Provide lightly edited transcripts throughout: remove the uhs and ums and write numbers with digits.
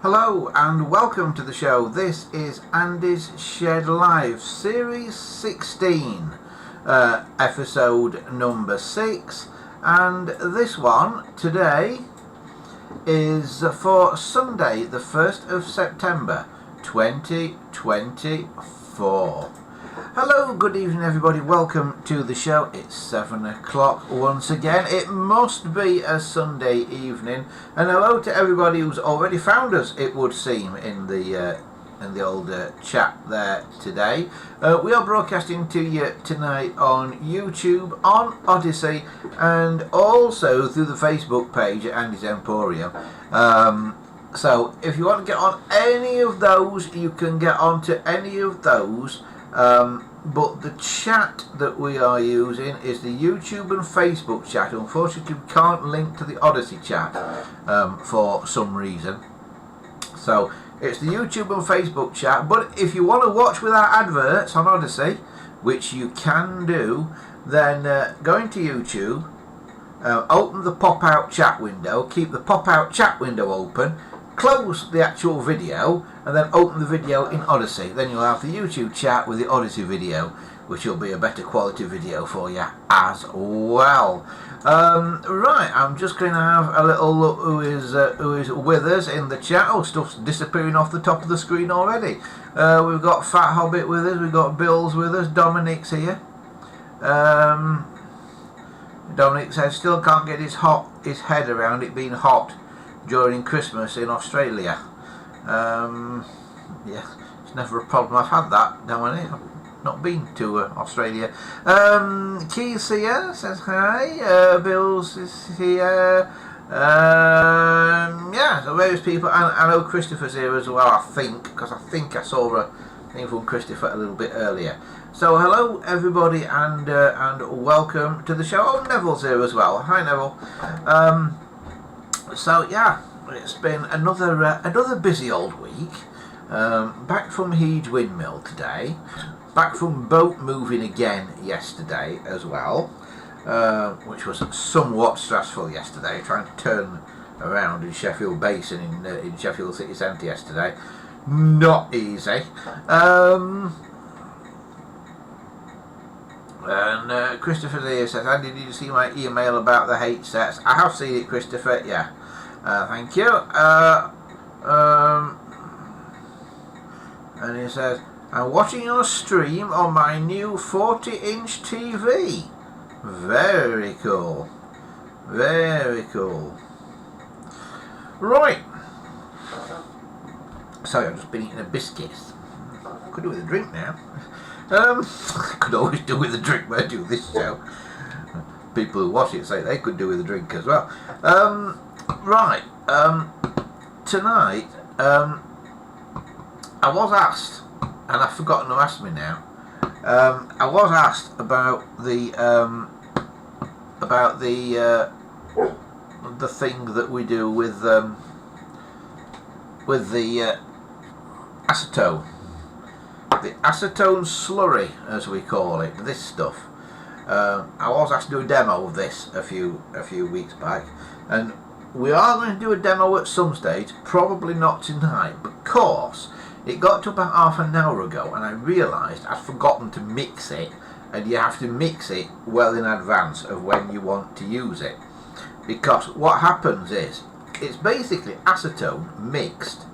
Hello and welcome to the show. This is Andy's Shed Live, Series 16, episode number 6, and this one today is for Sunday the 1st of September 2024. Hello, good evening everybody, welcome to the show. It's 7 o'clock once again. It must be a Sunday evening, and hello to everybody who's already found us, it would seem, in the old chat there today. We are broadcasting to you tonight on YouTube, on Odyssey, and also through the Facebook page at Andy's Emporium. So if you want to get on any of those, you can get onto any of those. But the chat that we are using is the YouTube and Facebook chat. Unfortunately, we can't link to the Odyssey chat for some reason. So it's the YouTube and Facebook chat. But if you want to watch without adverts on Odyssey, which you can do, then go into YouTube, open the pop-out chat window, keep the pop-out chat window open, close the actual video, and then open the video in Odyssey. Then you'll have the YouTube chat with the Odyssey video, which will be a better quality video for you as well. Right, I'm just going to have a little look who is with us in the chat. Oh, stuff's disappearing off the top of the screen already. We've got Fat Hobbit with us, we've got Bill's with us, Dominic's here. Dominic says still can't get his head around it being hot during Christmas in Australia. Yeah, it's never a problem. I've had that down here. I've not been to Australia. Keith's here, says hi. Bill's is here. Yeah, so various people. And I know Christopher's here as well, I think, because I think I saw a thing from Christopher a little bit earlier. So hello everybody, and welcome to the show. Oh, Neville's here as well. Hi Neville. So yeah, it's been another busy old week. Back from Heege Windmill today. Back from boat moving again yesterday as well, which was somewhat stressful yesterday. Trying to turn around in Sheffield Basin in Sheffield City Centre yesterday, not easy. And Christopher here says, Andy, did you see my email about the H sets? I have seen it, Christopher, yeah. Thank you. And he says, I'm watching your stream on my new 40-inch TV. Very cool. Very cool. Right. Sorry, I've just been eating a biscuit. Could do with a drink now. Could always do with a drink when I do this show. People who watch it say they could do with a drink as well. Right, tonight, I was asked, and I've forgotten who asked me now, I was asked about the thing that we do with the acetone. The acetone slurry, as we call it, this stuff. I was asked to do a demo of this a few weeks back, and we are going to do a demo at some stage, probably not tonight, because it got to about half an hour ago and I realised I'd forgotten to mix it, and you have to mix it well in advance of when you want to use it. Because what happens is, it's basically acetone mixed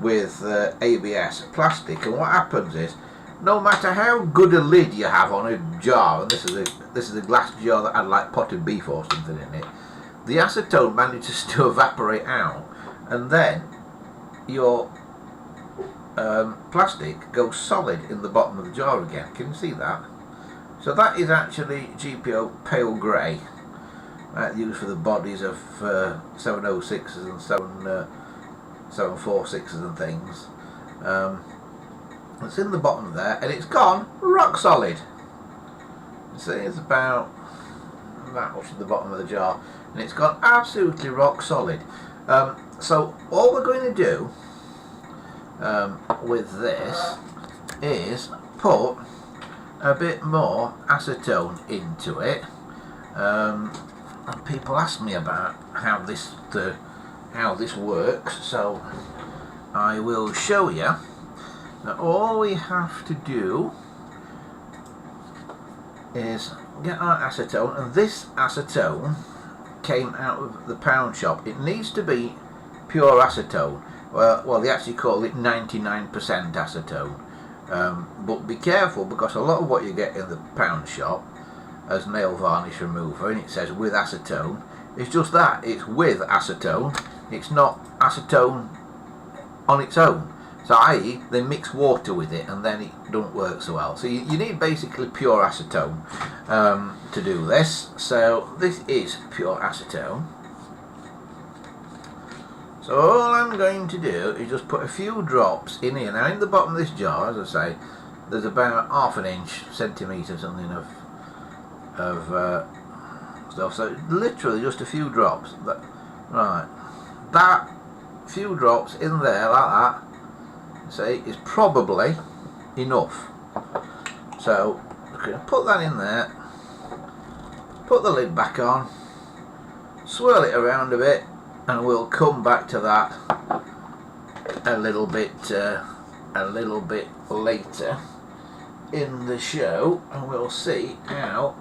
with ABS plastic, and what happens is, no matter how good a lid you have on a jar, and this is a glass jar that had like potted beef or something in it, the acetone manages to evaporate out, and then your plastic goes solid in the bottom of the jar again. Can you see that? So that is actually GPO pale grey, used for the bodies of 706s and 746s and things. It's in the bottom there, and it's gone rock solid. See, it's about that much in the bottom of the jar, and it's gone absolutely rock solid. So all we're going to do with this is put a bit more acetone into it, and people ask me about how this works, so I will show you that all we have to do is get our acetone, and this acetone came out of the pound shop. It needs to be pure acetone. Well, they actually call it 99% acetone. But be careful, because a lot of what you get in the pound shop as nail varnish remover, and it says with acetone, it's just that, it's with acetone. It's not acetone on its own. So i.e. they mix water with it and then it don't work so well. So you need basically pure acetone to do this. So this is pure acetone. So all I'm going to do is just put a few drops in here. Now in the bottom of this jar, as I say, there's about half an inch, centimetre something of stuff. So literally just a few drops. Right, that few drops in there like that, say, is probably enough. So I'm going to put that in there, put the lid back on, swirl it around a bit, and we'll come back to that a little bit later in the show, and we'll see how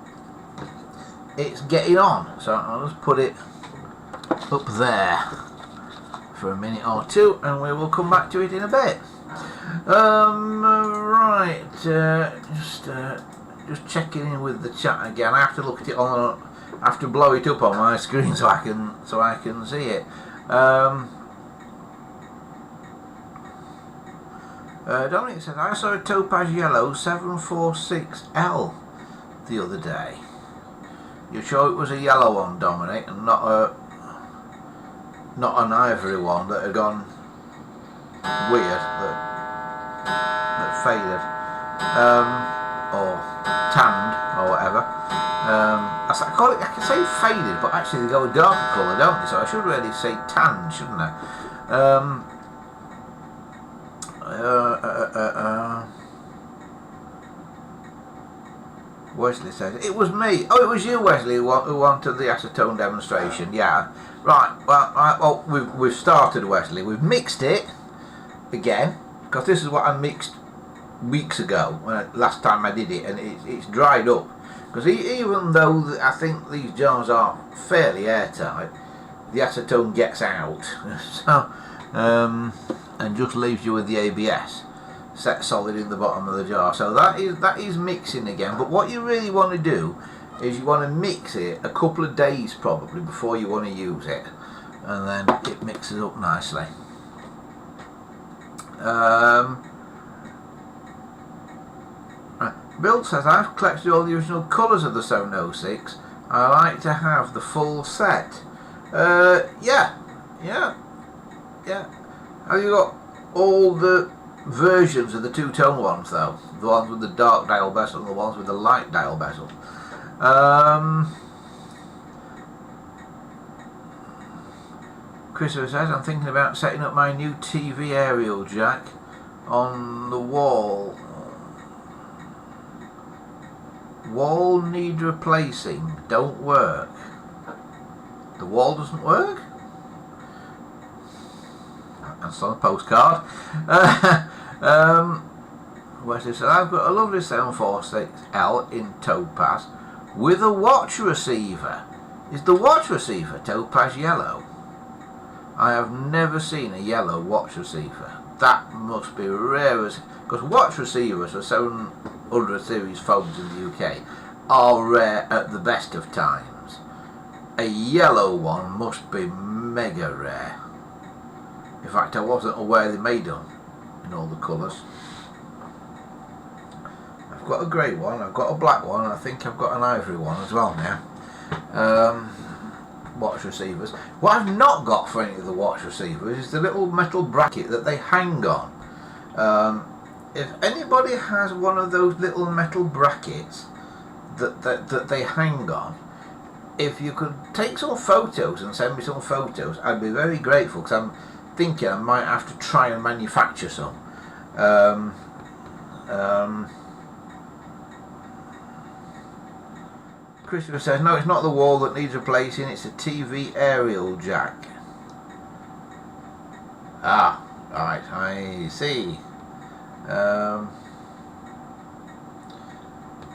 it's getting on. So I'll just put it up there for a minute or two, and we will come back to it in a bit. Right, just checking in with the chat again. I have to look at it on. I have to blow it up on my screen so I can see it. Dominic says, I saw a topaz yellow 746L the other day. You sure it was a yellow one, Dominic, and not an ivory one that had gone weird, that faded, or tanned, or whatever. I can say faded, but actually they go a darker colour, don't they? So I should really say tanned, shouldn't I? Wesley says, it was me. Oh, it was you, Wesley, who wanted the acetone demonstration. Yeah. Right, well, we've started, Wesley. We've mixed it again, because this is what I mixed weeks ago, last time I did it, and it's dried up. Because even though I think these jars are fairly airtight, the acetone gets out. So, and just leaves you with the ABS set solid in the bottom of the jar. So that is mixing again. But what you really want to do is you want to mix it a couple of days probably before you want to use it, and then it mixes up nicely. Bill says, I've collected all the original colours of the 706. I like to have the full set. Yeah. Have you got all the versions of the two-tone ones though? The ones with the dark dial bezel and the ones with the light dial bezel. Christopher says, I'm thinking about setting up my new TV aerial jack on the wall. Wall need replacing. Don't work. The wall doesn't work? That's on a postcard. Wesley said, I've got a lovely 746L in topaz with a watch receiver. Is the watch receiver topaz yellow? I have never seen a yellow watch receiver. That must be rare as... Because watch receivers for 700 series phones in the UK are rare at the best of times. A yellow one must be mega rare. In fact, I wasn't aware they made them in all the colours. I've got a grey one, I've got a black one, and I think I've got an ivory one as well now. Watch receivers. What I've not got for any of the watch receivers is the little metal bracket that they hang on. If anybody has one of those little metal brackets that they hang on, if you could take some photos and send me some photos, I'd be very grateful, because I'm thinking I might have to try and manufacture some. Christopher says, no, it's not the wall that needs replacing, it's a TV aerial jack. Ah, Right, I see.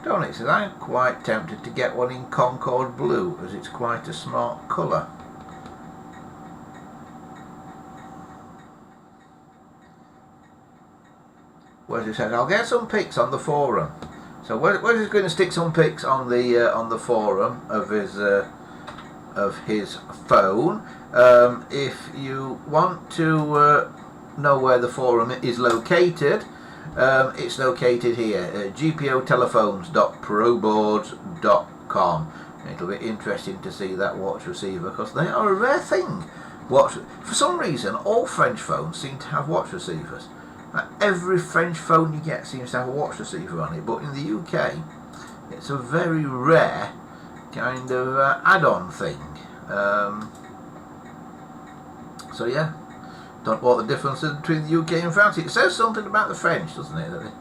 Tony says, I'm quite tempted to get one in Concord Blue, as it's quite a smart colour. Wesley says, I'll get some pics on the forum. So Wesley's going to stick some pics on the forum of his phone. If you want to know where the forum is located, it's located here, gpotelephones.proboards.com. It'll be interesting to see that watch receiver, because they are a rare thing. For some reason, all French phones seem to have watch receivers. Every French phone you get seems to have a watch receiver on it, but in the UK, it's a very rare kind of add-on thing. So yeah, don't know what the difference is between the UK and France. It says something about the French, doesn't it? That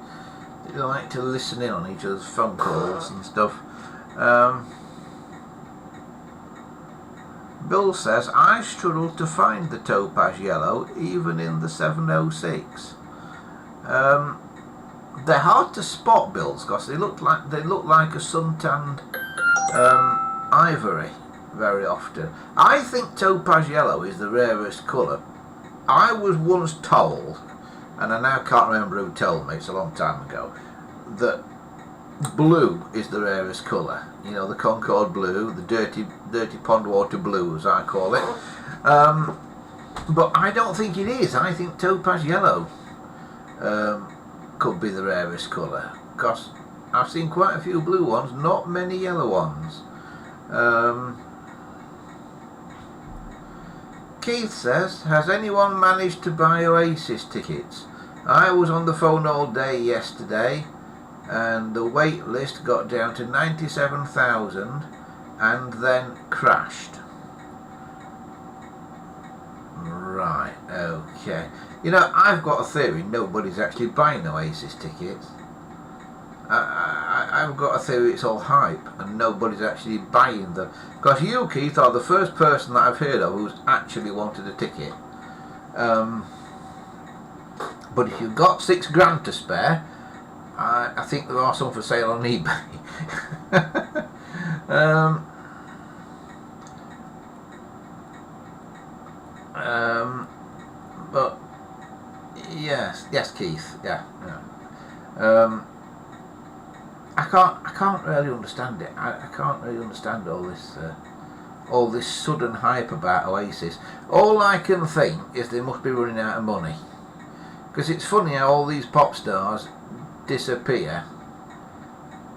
they like to listen in on each other's phone calls and stuff. Bill says, I struggle to find the topaz yellow even in the 706. They're hard to spot, Bills, because they look like a suntanned ivory very often. I think topaz yellow is the rarest colour. I was once told, and I now can't remember who told me, it's a long time ago, that blue is the rarest colour. You know, the Concord blue, the dirty pond water blue, as I call it. But I don't think it is. I think topaz yellow could be the rarest colour, because I've seen quite a few blue ones, not many yellow ones. Keith says, has anyone managed to buy Oasis tickets? I was on the phone all day yesterday and the wait list got down to 97,000 and then crashed. Right, okay. You know, I've got a theory nobody's actually buying Oasis tickets. I've got a theory it's all hype and nobody's actually buying them. Because you, Keith, are the first person that I've heard of who's actually wanted a ticket. But if you've got £6,000 to spare, I think there are some for sale on eBay. But yes, Keith, yeah. I can't really understand it. I can't really understand all this sudden hype about Oasis. All I can think is they must be running out of money. Because it's funny how all these pop stars disappear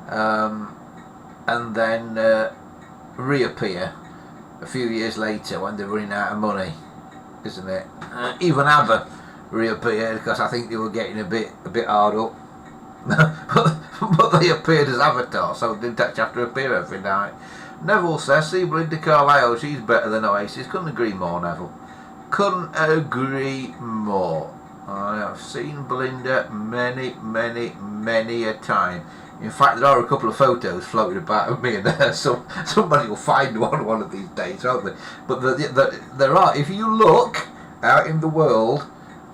and then reappear a few years later when they're running out of money, isn't it? Even ABBA reappeared because I think they were getting a bit hard up. But they appeared as Avatar, so they didn't actually have to appear every night. Neville says, see Belinda Carlisle, she's better than Oasis. Couldn't agree more, Neville. Couldn't agree more. I have seen Belinda many a time. In fact, there are a couple of photos floating about of me and her. So somebody will find one of these days, won't they? But there are. If you look out in the world,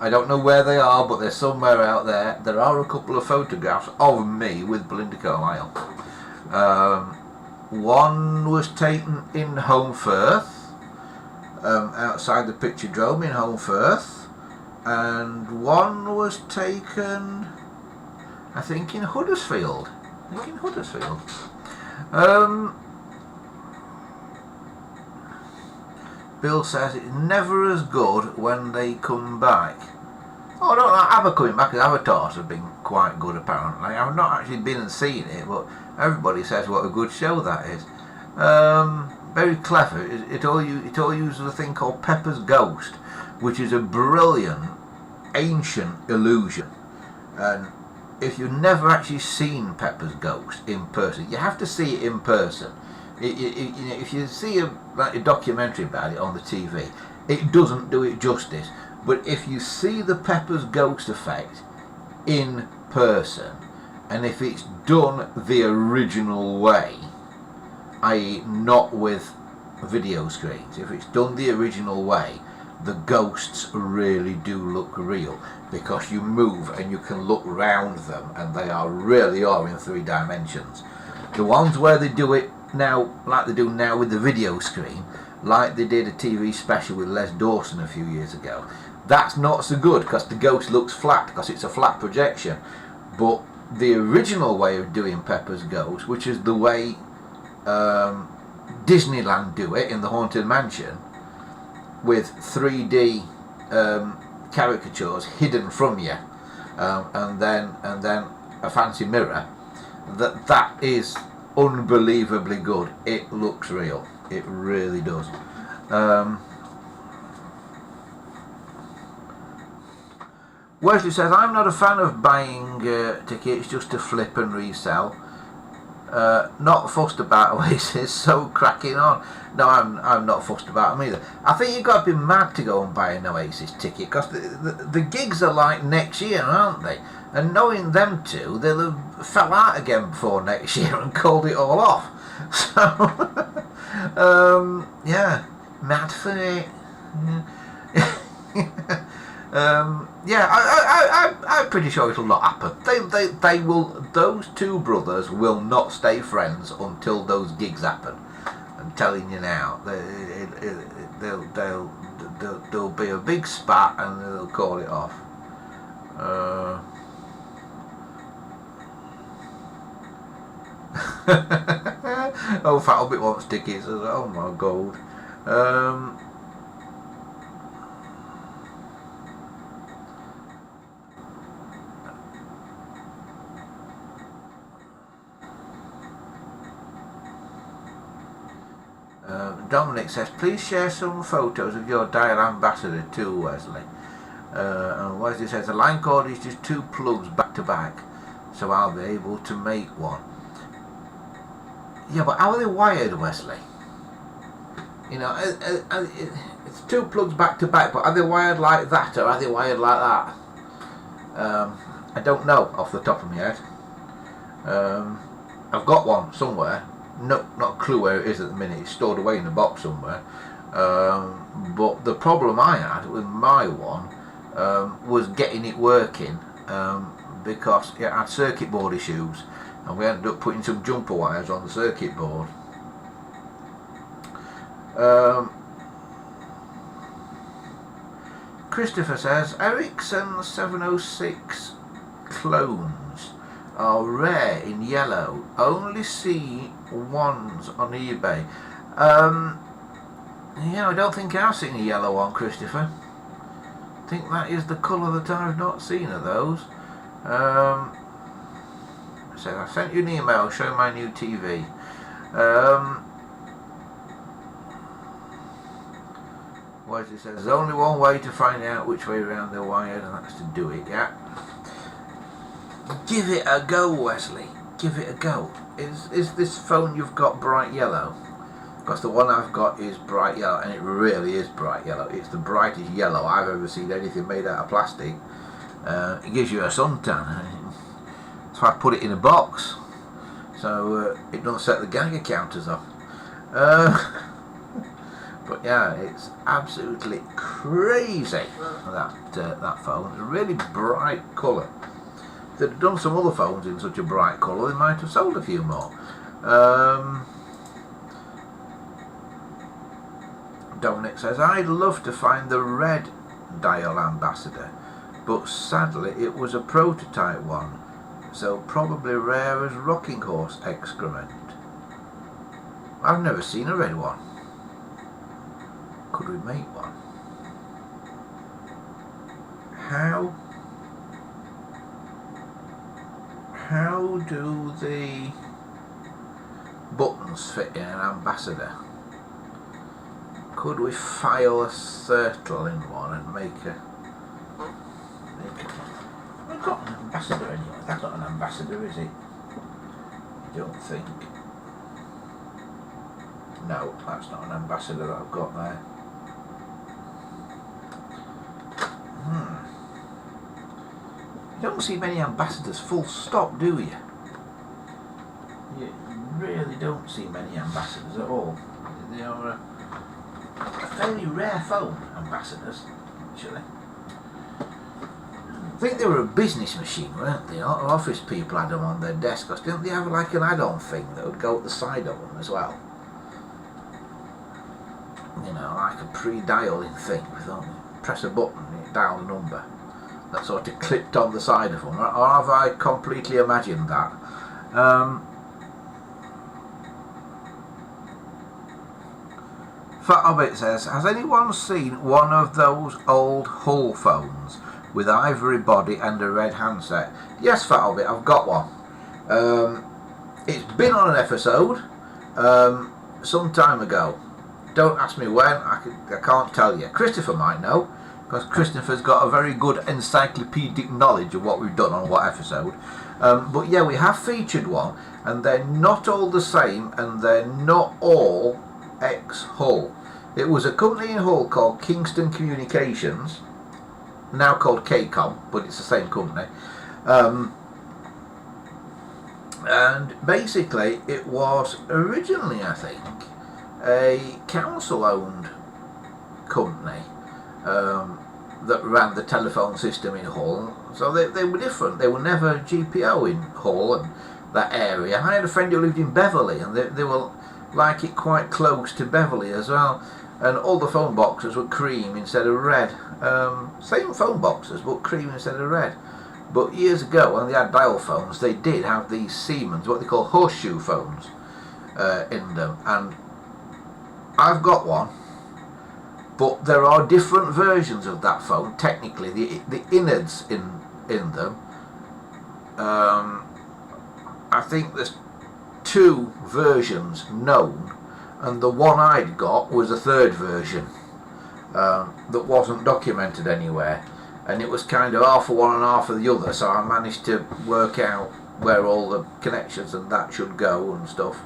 I don't know where they are, but they're somewhere out there. There are a couple of photographs of me with Belinda Carlisle. One was taken in Holmfirth, outside the Picture Drome in Holmfirth. And one was taken, I think, in Huddersfield. Bill says it's never as good when they come back. Oh, I don't know, ABBA coming back as Avatars have been quite good apparently. I've not actually been and seen it, but everybody says what a good show that is. Very clever. It all uses a thing called Pepper's Ghost, which is a brilliant ancient illusion. And if you've never actually seen Pepper's Ghost in person, you have to see it in person. If you see a documentary about it on the TV, it doesn't do it justice. But if you see the Pepper's Ghost effect in person, and if it's done the original way, i.e. not with video screens, if it's done the original way, the ghosts really do look real, because you move and you can look round them, and they really are in 3 dimensions. The ones where they do it now, like they do now with the video screen, like they did a TV special with Les Dawson a few years ago, that's not so good because the ghost looks flat, because it's a flat projection. But the original way of doing Pepper's Ghost, which is the way Disneyland do it in the Haunted Mansion, with 3D caricatures hidden from you, and then a fancy mirror, that is unbelievably good. It looks real. It really does. Wesley says, I'm not a fan of buying tickets just to flip and resell. Not fussed about Oasis, so cracking on. No, I'm not fussed about them either. I think you've got to be mad to go and buy an Oasis ticket, because the gigs are like next year, aren't they? And knowing them two, they'll have fell out again before next year and called it all off. So, yeah, mad for it. Yeah, I'm pretty sure it'll not happen. They will. Those two brothers will not stay friends until those gigs happen. I'm telling you now. There'll be a big spat and they'll call it off. Oh, Fat Hobbit wants tickets. Oh my god. Dominic says, please share some photos of your dial ambassador too, Wesley. And Wesley says, the line cord is just 2 plugs back to back, so I'll be able to make one. Yeah, but how are they wired, Wesley? You know, it's 2 plugs back to back, but are they wired like that, or are they wired like that? I don't know off the top of my head. I've got one somewhere. No, not a clue where it is at the minute. It's stored away in a box somewhere. But the problem I had with my one was getting it working, because it had circuit board issues, and we ended up putting some jumper wires on the circuit board. Christopher says, Ericsson 706 clones are rare in yellow. Only see ones on eBay. Yeah, I don't think I've seen a yellow one, Christopher. I think that is the colour that I've not seen of those. So I sent you an email showing my new TV. Wesley says, there's only one way to find out which way around they're wired, and that's to do it, yeah. Give it a go, Wesley. Give it a go. Is this phone you've got bright yellow? Because the one I've got is bright yellow, and it really is bright yellow. It's the brightest yellow I've ever seen anything made out of plastic. It gives you a suntan. So I put it in a box, so it doesn't set the Geiger counters off. But yeah, it's absolutely crazy, that phone. It's a really bright colour. If they'd done some other phones in such a bright colour, they might have sold a few more. Dominic says, I'd love to find the red dial ambassador, but sadly it was a prototype one, so probably rare as rocking horse excrement. I've never seen a red one. Could we make one? How do the buttons fit in an ambassador? Could we file a circle in one and make a... We've got an ambassador anyway. That's not an ambassador, is it? I don't think. No, that's not an ambassador that I've got there. You don't see many ambassadors full stop, do you? You really don't see many ambassadors at all. They are fairly rare phone, ambassadors, actually. I think they were a business machine, weren't they? Office people had them on their desk. Or didn't they have like an add-on thing that would go at the side of them as well? You know, like a pre-dialing thing. Press a button and it dial a number. That sort of clipped on the side of them. Or have I completely imagined that? Fat Hobbit says, has anyone seen one of those old Hull phones with ivory body and a red handset? Yes, Fat Hobbit, I've got one. It's been on an episode some time ago. Don't ask me when, I can't tell you. Christopher might know, because Christopher's got a very good encyclopedic knowledge of what we've done on what episode. But yeah, we have featured one, and they're not all the same, and they're not all ex-Hull. It was a company in Hull called Kingston Communications, now called KCOM, but it's the same company. And basically it was originally, I think, a council-owned company that ran the telephone system in Hull. So they were different. They were never GPO in Hull and that area. I had a friend who lived in Beverley, and they were like it quite close to Beverley as well. And all the phone boxes were cream instead of red. Same phone boxes, but cream instead of red. But years ago, when they had dial phones, they did have these Siemens, what they call horseshoe phones, in them. And I've got one, but there are different versions of that phone. Technically, the innards in them. I think there's 2 versions known, and the one I'd got was a 3rd version that wasn't documented anywhere, and it was kind of half of one and half of the other. So I managed to work out where all the connections and that should go and stuff.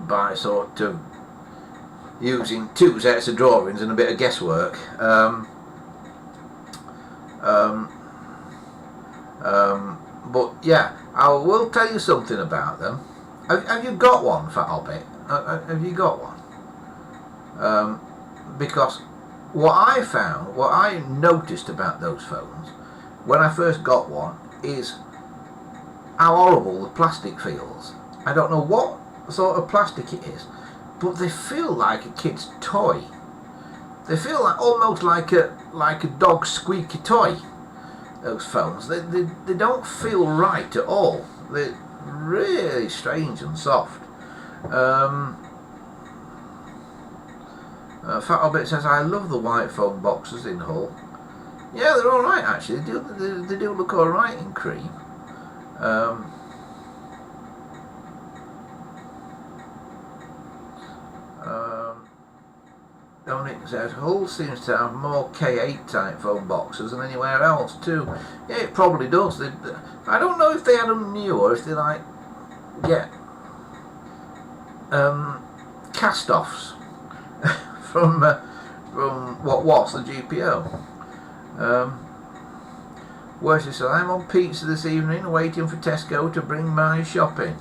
By sort of using 2 sets of drawings and a bit of guesswork. But yeah, I will tell you something about them. Have you got one, Fat Hobbit? Have you got one? Because what I noticed about those phones when I first got one is how horrible the plastic feels. I don't know what sort of plastic it is, but they feel like a kid's toy. They feel like almost like a dog's squeaky toy. Those phones, they don't feel right at all. They're really strange and soft. Fat Hobbit says, I love the white phone boxes in Hull. Yeah, they're alright actually. They do look alright in cream. Dominic says, Hull seems to have more K8 type phone boxes than anywhere else too. Yeah, it probably does. I don't know if they had them new or if they like get cast-offs from what was the GPO. Worsley says, I'm on pizza this evening waiting for Tesco to bring my shopping.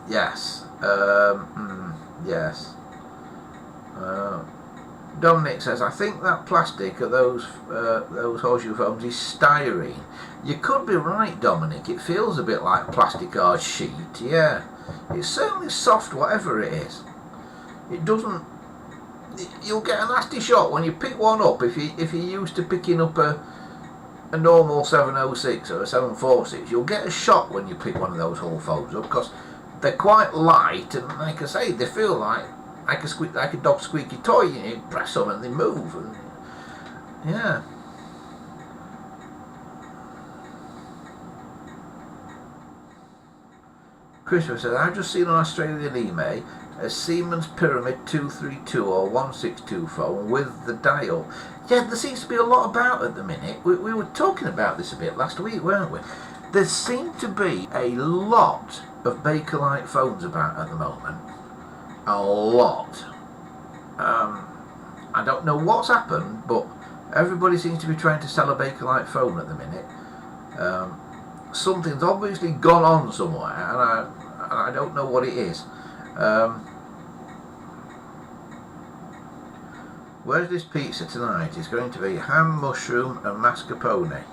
Yes. Yes. Dominic says, I think that plastic of those horseshoe phones is styrene. You could be right, Dominic. It feels a bit like plastic hard sheet. Yeah, it's certainly soft, whatever it is. It doesn't. You'll get a nasty shock when you pick one up. If you're used to picking up a normal 706 or a 746, you'll get a shock when you pick one of those Hull phones up because they're quite light, and like I say, they feel like a dog's squeaky toy. You press them and they move. And, yeah. Christopher says, I've just seen on Australian eBay a Siemens Pyramid 232 or 162 phone with the dial. Yeah, there seems to be a lot about at the minute. We were talking about this a bit last week, weren't we? There seem to be a lot of Bakelite phones about at the moment. A lot. I don't know what's happened, but everybody seems to be trying to sell a Bakelite phone at the minute. Something's obviously gone on somewhere, and I don't know what it is. Where's this pizza tonight? It's going to be ham, mushroom and mascarpone.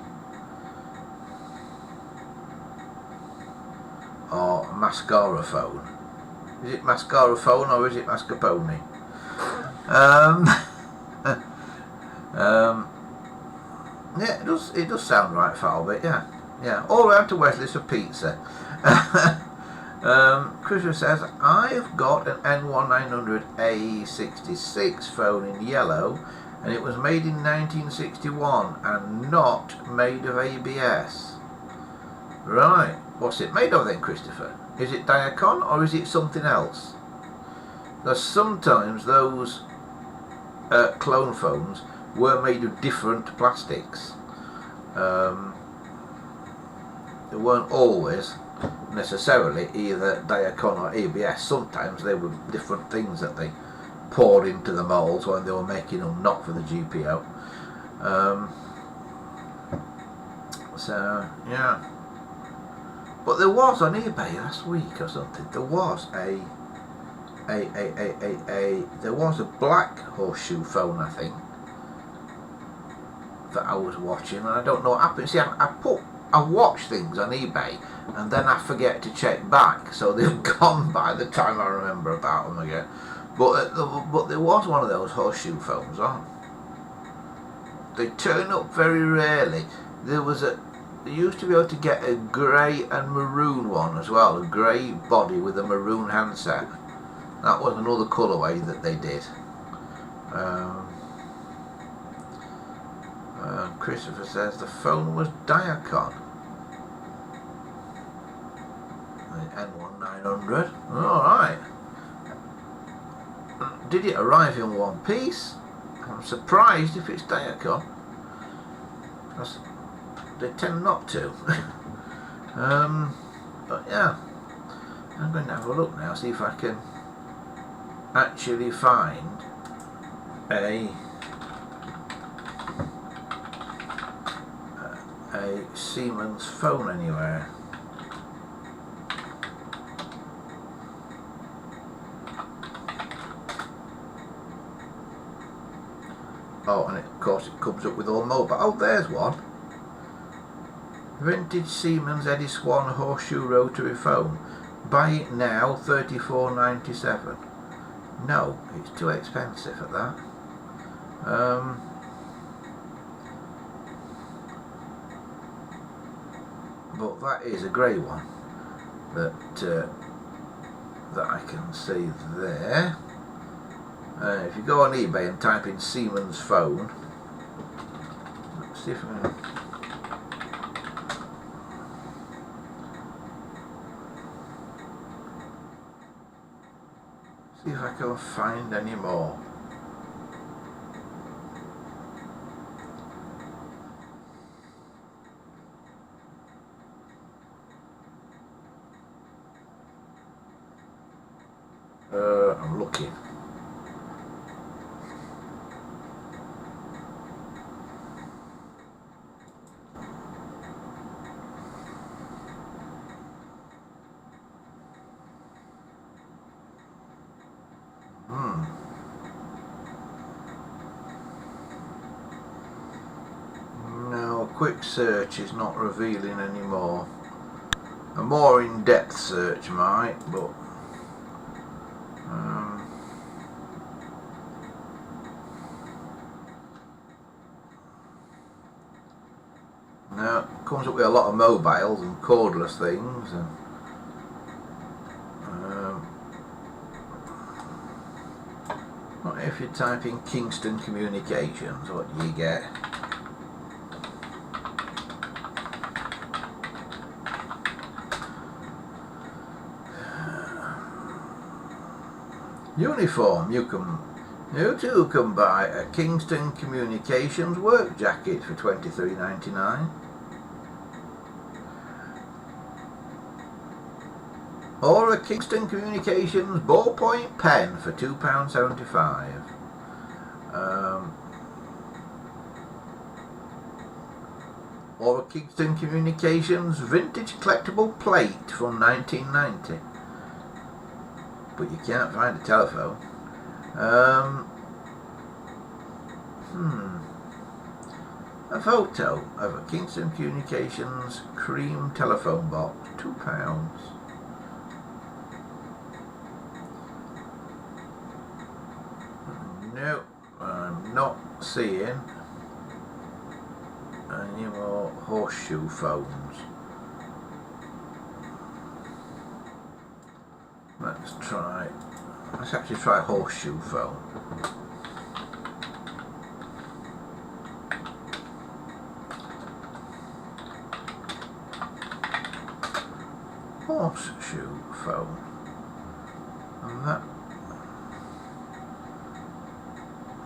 Or mascara phone. Is it mascara phone or is it mascarpone? Yeah, it does sound right, Falbit, yeah. Yeah, all round to Wesley's for pizza. Christopher says, I've got an N1900 E06 phone in yellow, and it was made in 1961 and not made of ABS. Right, what's it made of then, Christopher? Is it Diacon or is it something else? Because sometimes those clone phones were made of different plastics. They weren't always necessarily either Diacon or ABS. Sometimes they were different things that they poured into the moulds when they were making them, not for the GPO. So yeah, but there was on eBay last week or something. There was there was a black horseshoe phone, I think, that I was watching, and I don't know what happened. See, I watch things on eBay and then I forget to check back, so they've gone by the time I remember about them again. But there was one of those horseshoe phones on. They turn up very rarely. There used to be able to get a grey and maroon one as well, a grey body with a maroon handset. That was another colourway that they did. Christopher says the phone was Diacon. The N1900. Alright. Did it arrive in one piece? I'm surprised if it's Diacon, because they tend not to. But yeah, I'm going to have a look now, see if I can actually find a Siemens phone anywhere. Oh, and of course it comes up with all mobile. Oh, there's one. Vintage Siemens Eddie Swan horseshoe rotary phone. Buy it now, $34.97. No, it's too expensive at that. But that is a grey one that I can see there. If you go on eBay and type in Siemens phone, let's see if I can. See if I can find any more. I'm looking. No, quick search is not revealing anymore. A more in-depth search might, but no, it comes up with a lot of mobiles and cordless things, and what if you type in Kingston Communications, what do you get? Uniform, you too can buy a Kingston Communications work jacket for $23.99. Or a Kingston Communications ballpoint pen for £2.75. Or a Kingston Communications vintage collectible plate from 1990. But you can't find a telephone. A photo of a Kingston Communications cream telephone box, £2. No, I'm not seeing any more horseshoe phones. Let's actually try horseshoe phone. Horseshoe phone. And that,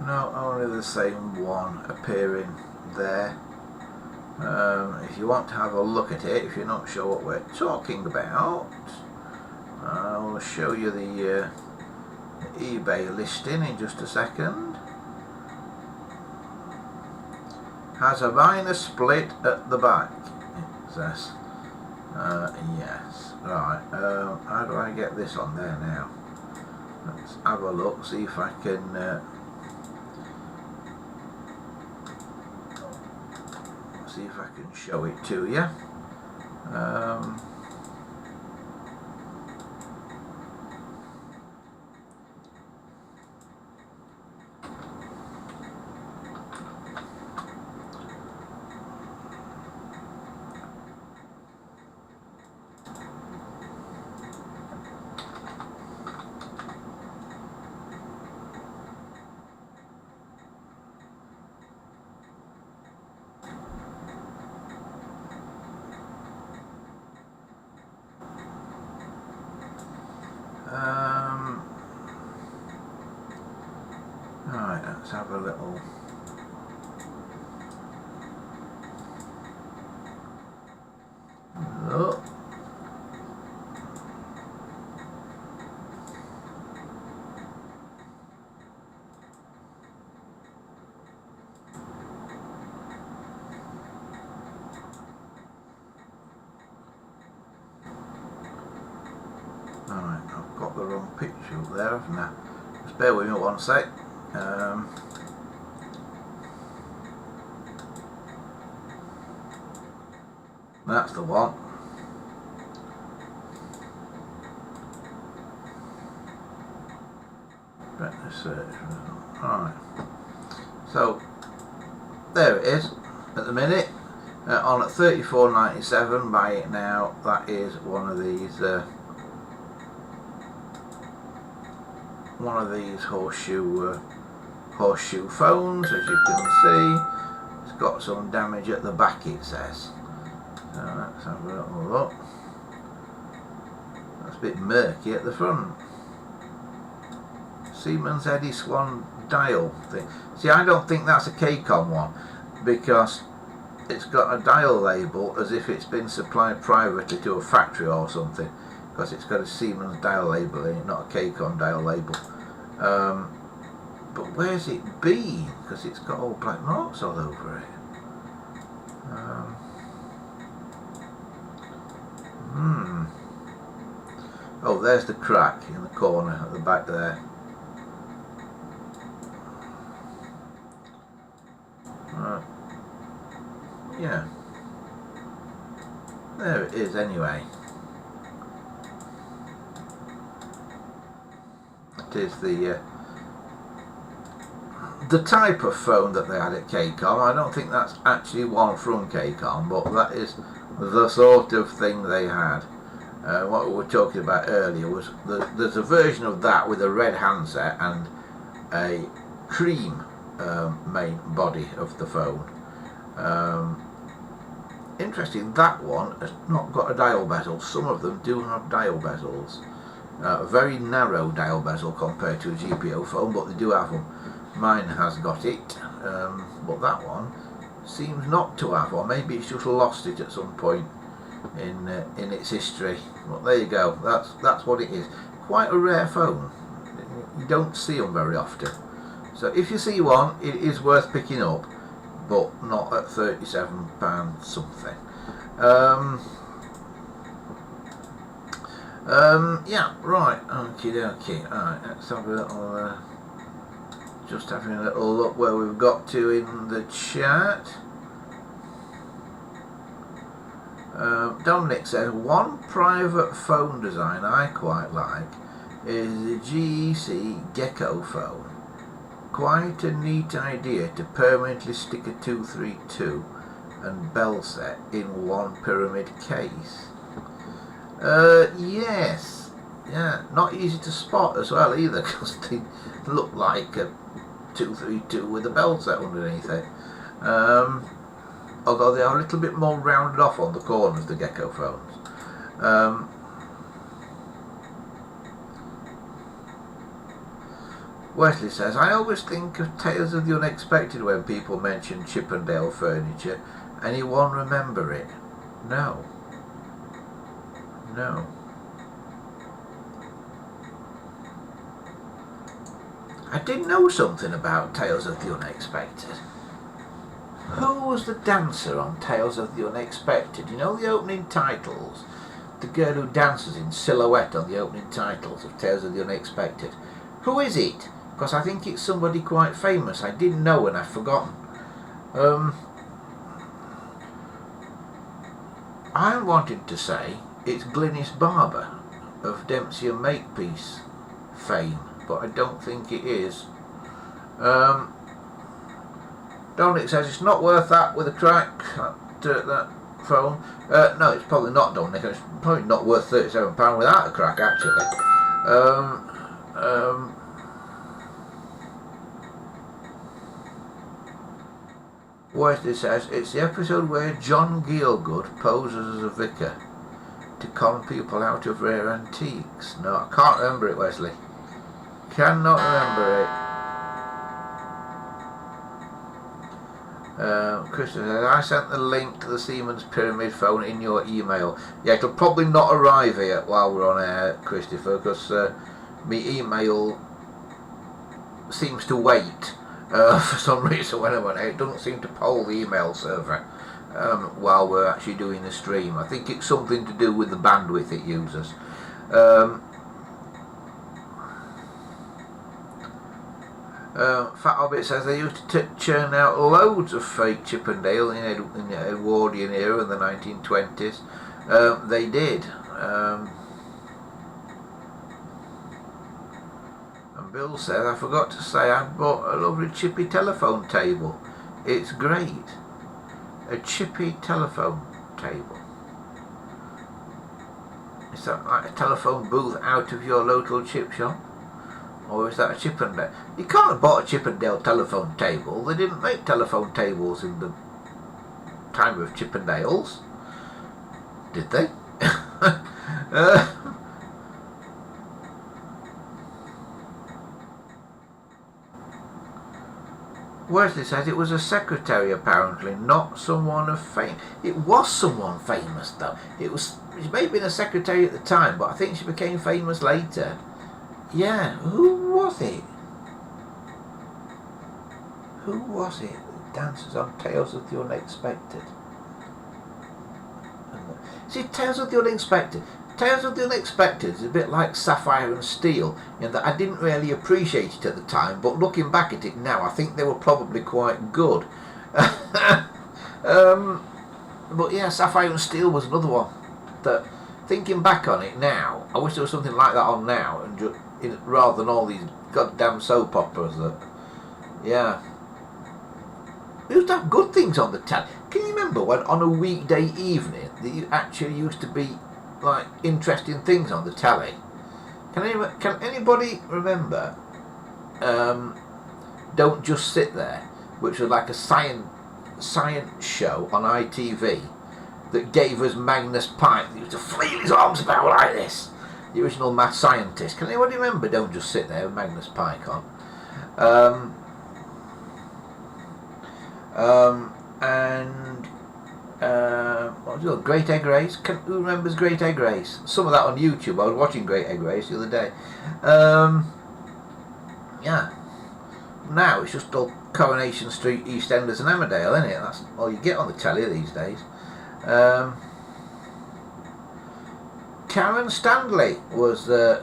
no, only the same one appearing there. If you want to have a look at it, if you're not sure what we're talking about, I'll show you the eBay listing in just a second. Has a minor split at the back, it says. Yes, right. How do I get this on there now? Let's have a look, see if I can show it to you. Right, let's have a little look. Right, I've got the wrong picture up there, haven't I? Just bear with me one sec. That's the one. Better search. Alright. So there it is at the minute. On at $34.97. Buy it now. That is one of these horseshoe phones, as you can see. It's got some damage at the back, it says. So let's have a little look. That's a bit murky at the front. Siemens Ediswan dial thing. See, I don't think that's a KCOM one, because it's got a dial label as if it's been supplied privately to a factory or something, because it's got a Siemens dial label in it, not a KCOM dial label. But where's it been? Because it's got all black marks all over it. Oh, there's the crack in the corner at the back there. Yeah. There it is anyway. It is the type of phone that they had at KCOM. I don't think that's actually one from KCOM, but that is the sort of thing they had. What we were talking about earlier was there's a version of that with a red handset and a cream main body of the phone. Interesting, that one has not got a dial bezel. Some of them do have dial bezels. A very narrow dial bezel compared to a GPO phone, but they do have them. Mine has got it, but that one seems not to have one. Maybe it's just lost it at some point in its history. Well, there you go. That's what it is. Quite a rare phone. You don't see them very often. So if you see one, it is worth picking up, but not at £37 something. Yeah, right. Okie dokie. Alright, let's have a little Just having a little look where we've got to in the chat. Dominic says, one private phone design I quite like is the GEC Gecko phone. Quite a neat idea to permanently stick a 232 and bell set in one pyramid case. Yes. Yeah, not easy to spot as well either, because they look like a 232 with a bell set underneath it. Although they are a little bit more rounded off on the corners, the Gecko phones. Wesley says, I always think of Tales of the Unexpected when people mention Chippendale furniture. Anyone remember it? No. No. I did know something about Tales of the Unexpected. Who was the dancer on Tales of the Unexpected? You know the opening titles? The girl who dances in silhouette on the opening titles of Tales of the Unexpected. Who is it? Because I think it's somebody quite famous. I didn't know and I've forgotten. I'm wanting to say it's Glynis Barber of Dempsey and Makepeace fame, but I don't think it is. Dominic says it's not worth that with a crack, that phone. No, it's probably not, Dominic. It's probably not worth £37 without a crack, actually. Wesley says it's the episode where John Gielgud poses as a vicar to con people out of rare antiques. No, I can't remember it, Wesley. Cannot remember it. Christian says, I sent the link to the Siemens Pyramid phone in your email. Yeah, it'll probably not arrive here while we're on air, Christopher, because my email seems to wait for some reason when I went out. It doesn't seem to poll the email server while we're actually doing the stream. I think it's something to do with the bandwidth it uses. Fat Hobbit says they used to churn out loads of fake Chippendale in the Edwardian era in the 1920s. They did. And Bill says, I forgot to say I bought a lovely chippy telephone table. It's great. A chippy telephone table. Is that like a telephone booth out of your local chip shop? Or is that a Chippendale? You can't have bought a Chippendale telephone table. They didn't make telephone tables in the time of Chippendales. Did they? Wesley says it was a secretary apparently, not someone of fame. It was someone famous though. She may have been a secretary at the time, but I think she became famous later. Yeah, who was it? Who was it that dances on Tales of the Unexpected? See, Tales of the Unexpected. Tales of the Unexpected is a bit like Sapphire and Steel, in that I didn't really appreciate it at the time, but looking back at it now, I think they were probably quite good. But yeah, Sapphire and Steel was another one that, thinking back on it now, I wish there was something like that on now, and rather than all these goddamn soap operas that, yeah. We used to have good things on the telly. Can you remember when on a weekday evening there actually used to be like interesting things on the telly? Can anybody remember Don't Just Sit There, which was like a science show on ITV that gave us Magnus Pyke that used to flail his arms about like this, the original mad scientist. Can anybody remember Don't Just Sit There with Magnus Pyke on? What was it? Great Egg Race. Who remembers Great Egg Race? Some of that on YouTube. I was watching Great Egg Race the other day. Yeah. Now it's just all Coronation Street, EastEnders and Emmerdale, isn't it? That's all you get on the telly these days. Karen Stanley was the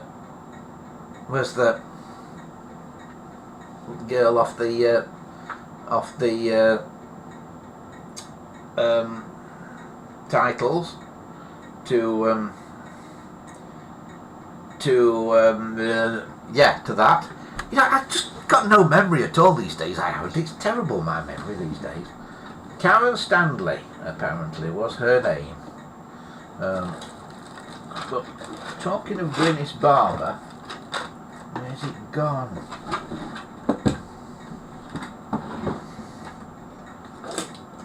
girl off the titles to that. You know, I've just got no memory at all these days. I haven't. It's terrible, my memory these days. Karen Stanley, apparently, was her name. But talking of Glynis Barber, where's it gone?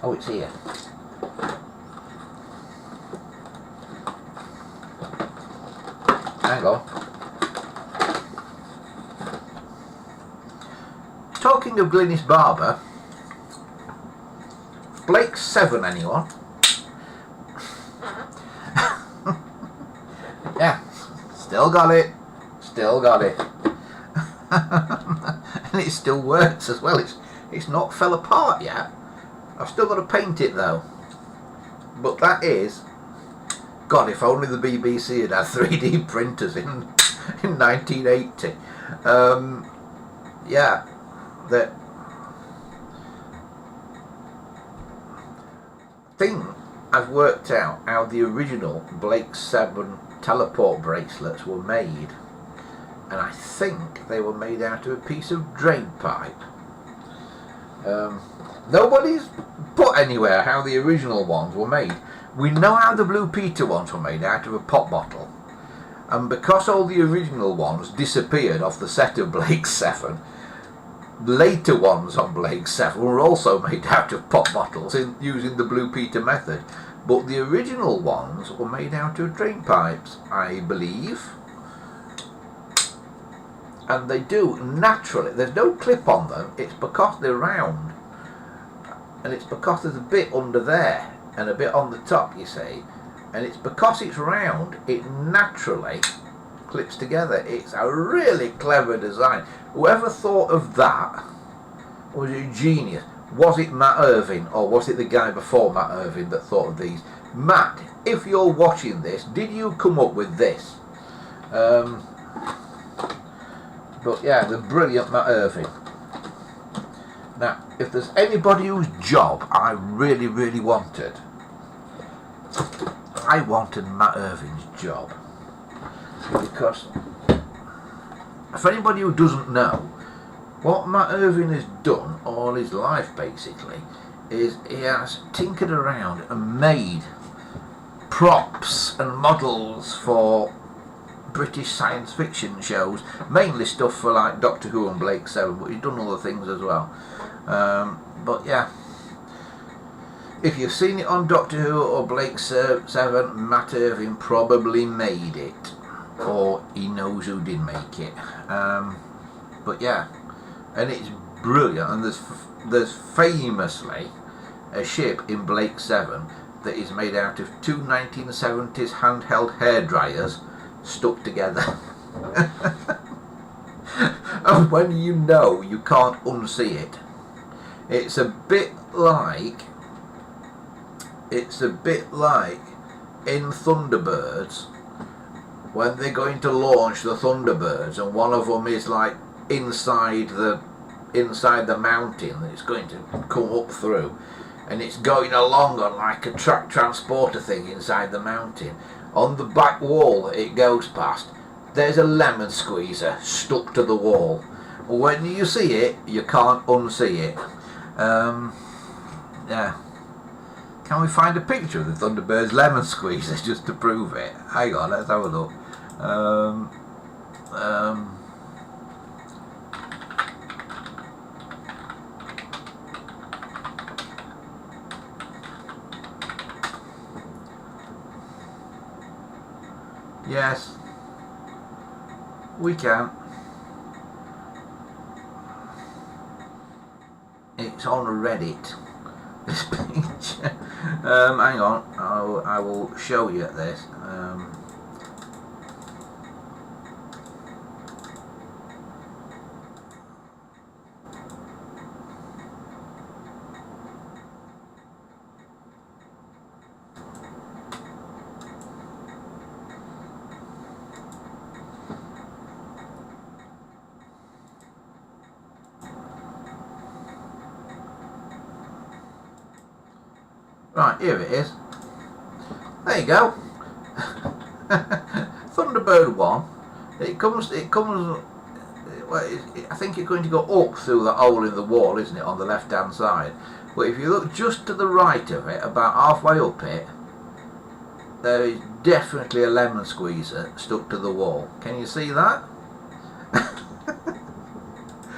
Oh, it's here. Hang on. Talking of Glynis Barber, Blake 7, anyone? Yeah, still got it. Still got it. And it still works as well. It's not fell apart yet. I've still got to paint it though. But that is, God, if only the BBC had 3D printers in 1980. Yeah, that thing. I've worked out how the original Blake 7 teleport bracelets were made, and I think they were made out of a piece of drain pipe. Nobody's put anywhere how the original ones were made. We know how the Blue Peter ones were made, out of a pop bottle, and because all the original ones disappeared off the set of Blake 7, later ones on Blake 7 were also made out of pop bottles using the Blue Peter method. But the original ones were made out of drain pipes, I believe. And they do naturally. There's no clip on them. It's because they're round. And it's because there's a bit under there and a bit on the top, you see. And it's because it's round, it naturally clips together. It's a really clever design. Whoever thought of that was a genius. Was it Matt Irving, or was it the guy before Matt Irving that thought of these? Matt, if you're watching this, did you come up with this? But yeah, the brilliant Matt Irving. Now, if there's anybody whose job I really, really wanted, I wanted Matt Irving's job. Because, for anybody who doesn't know, what Matt Irving has done all his life basically is he has tinkered around and made props and models for British science fiction shows, mainly stuff for like Doctor Who and Blake 7, but he's done other things as well. But yeah, if you've seen it on Doctor Who or Blake 7, Matt Irving probably made it, or he knows who did make it. But yeah, and it's brilliant. And there's famously a ship in Blake 7 that is made out of two 1970s handheld hairdryers stuck together. And when you know, you can't unsee it. It's a bit like in Thunderbirds, when they're going to launch the Thunderbirds and one of them is like inside the mountain that it's going to come up through, and it's going along on like a track transporter thing inside the mountain. On the back wall that it goes past, there's a lemon squeezer stuck to the wall. When you see it, you can't unsee it. Yeah. Can we find a picture of the Thunderbird's lemon squeezer just to prove it? Hang on, let's have a look. Yes, we can. It's on Reddit, this picture. Hang on, I will show you this. Right, here it is. There you go. Thunderbird 1. It comes, well, I think it's going to go up through the hole in the wall, isn't it, on the left hand side. But if you look just to the right of it, about halfway up it, there is definitely a lemon squeezer stuck to the wall. Can you see that?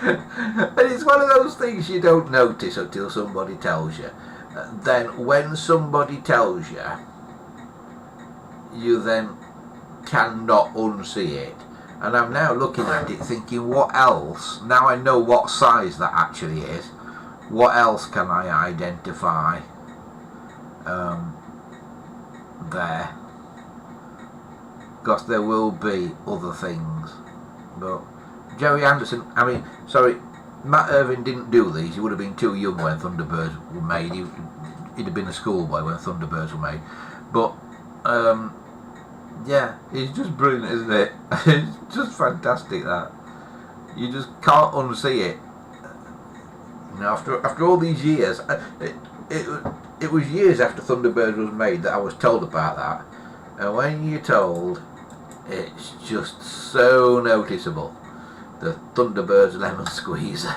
And it's one of those things you don't notice until somebody tells you. Then when somebody tells you, you then cannot unsee it. And I'm now looking at it thinking, what else, now I know what size that actually is, what else can I identify there? Because there will be other things. But Jerry Anderson, I mean, sorry, Matt Irving didn't do these. He would have been too young when Thunderbirds were made. He'd have been a schoolboy when Thunderbirds were made. But yeah, it's just brilliant, isn't it? It's just fantastic that you just can't unsee it. You know, after all these years, it was years after Thunderbirds was made that I was told about that, and when you're told, it's just so noticeable. The Thunderbirds lemon squeezer.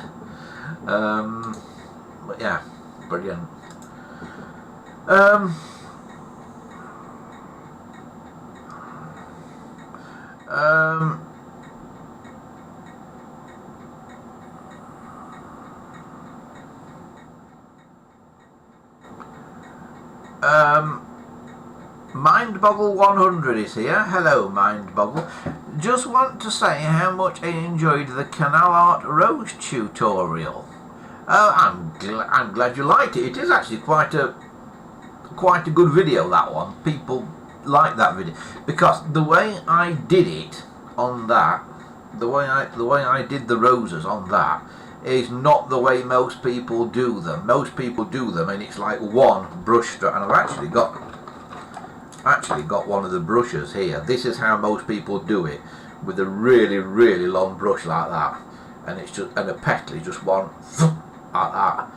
But yeah, brilliant. Mindboggle 100 is here. Hello, Mindboggle. Just want to say how much I enjoyed the canal art rose tutorial. I'm glad you liked it. It is actually quite a good video, that one. People like that video because the way I did it on that, the way I did the roses on that is not the way most people do them. Most people do them and it's like one brush stroke, and I've actually got one of the brushes here. This is how most people do it, with a really long brush like that, and it's just, and a petal is just one like that.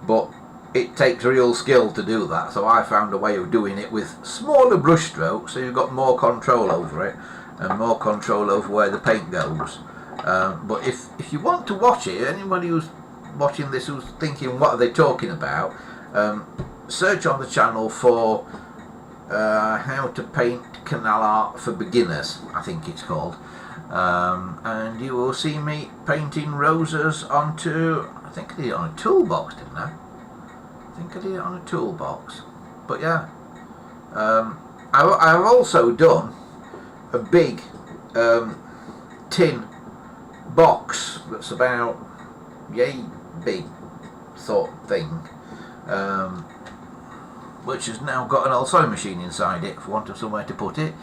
But it takes real skill to do that, so I found a way of doing it with smaller brush strokes, so you've got more control over it and more control over where the paint goes. But if you want to watch it, anybody who's watching this who's thinking what are they talking about, search on the channel for how to paint canal art for beginners, I think it's called, and you will see me painting roses onto, I think I did it on a toolbox, didn't I? I think I did it on a toolbox. But yeah, I've also done a big tin box that's about yay big sort of thing, which has now got an old sewing machine inside it for want of somewhere to put it.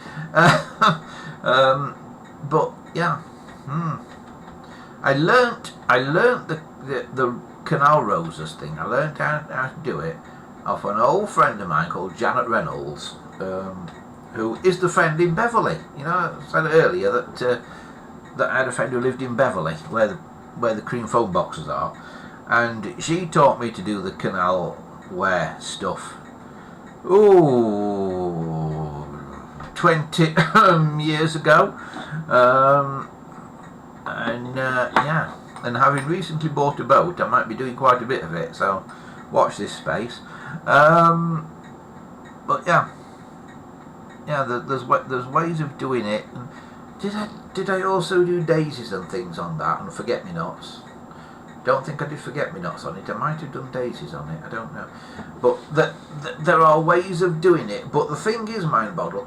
But yeah, I learnt the canal roses thing. I learnt how to do it off an old friend of mine called Janet Reynolds, who is the friend in Beverley. You know, I said earlier that I had a friend who lived in Beverley, where the cream foam boxes are, and she taught me to do the canal wear stuff. Ooh, 20 years ago, yeah. And having recently bought a boat, I might be doing quite a bit of it, so watch this space. But yeah, there's ways of doing it. And did I also do daisies and things on that, and forget-me-nots? Don't think I did forget-me-nots on it. I might have done daisies on it, I don't know. But there are ways of doing it. But the thing is, Mindboggle,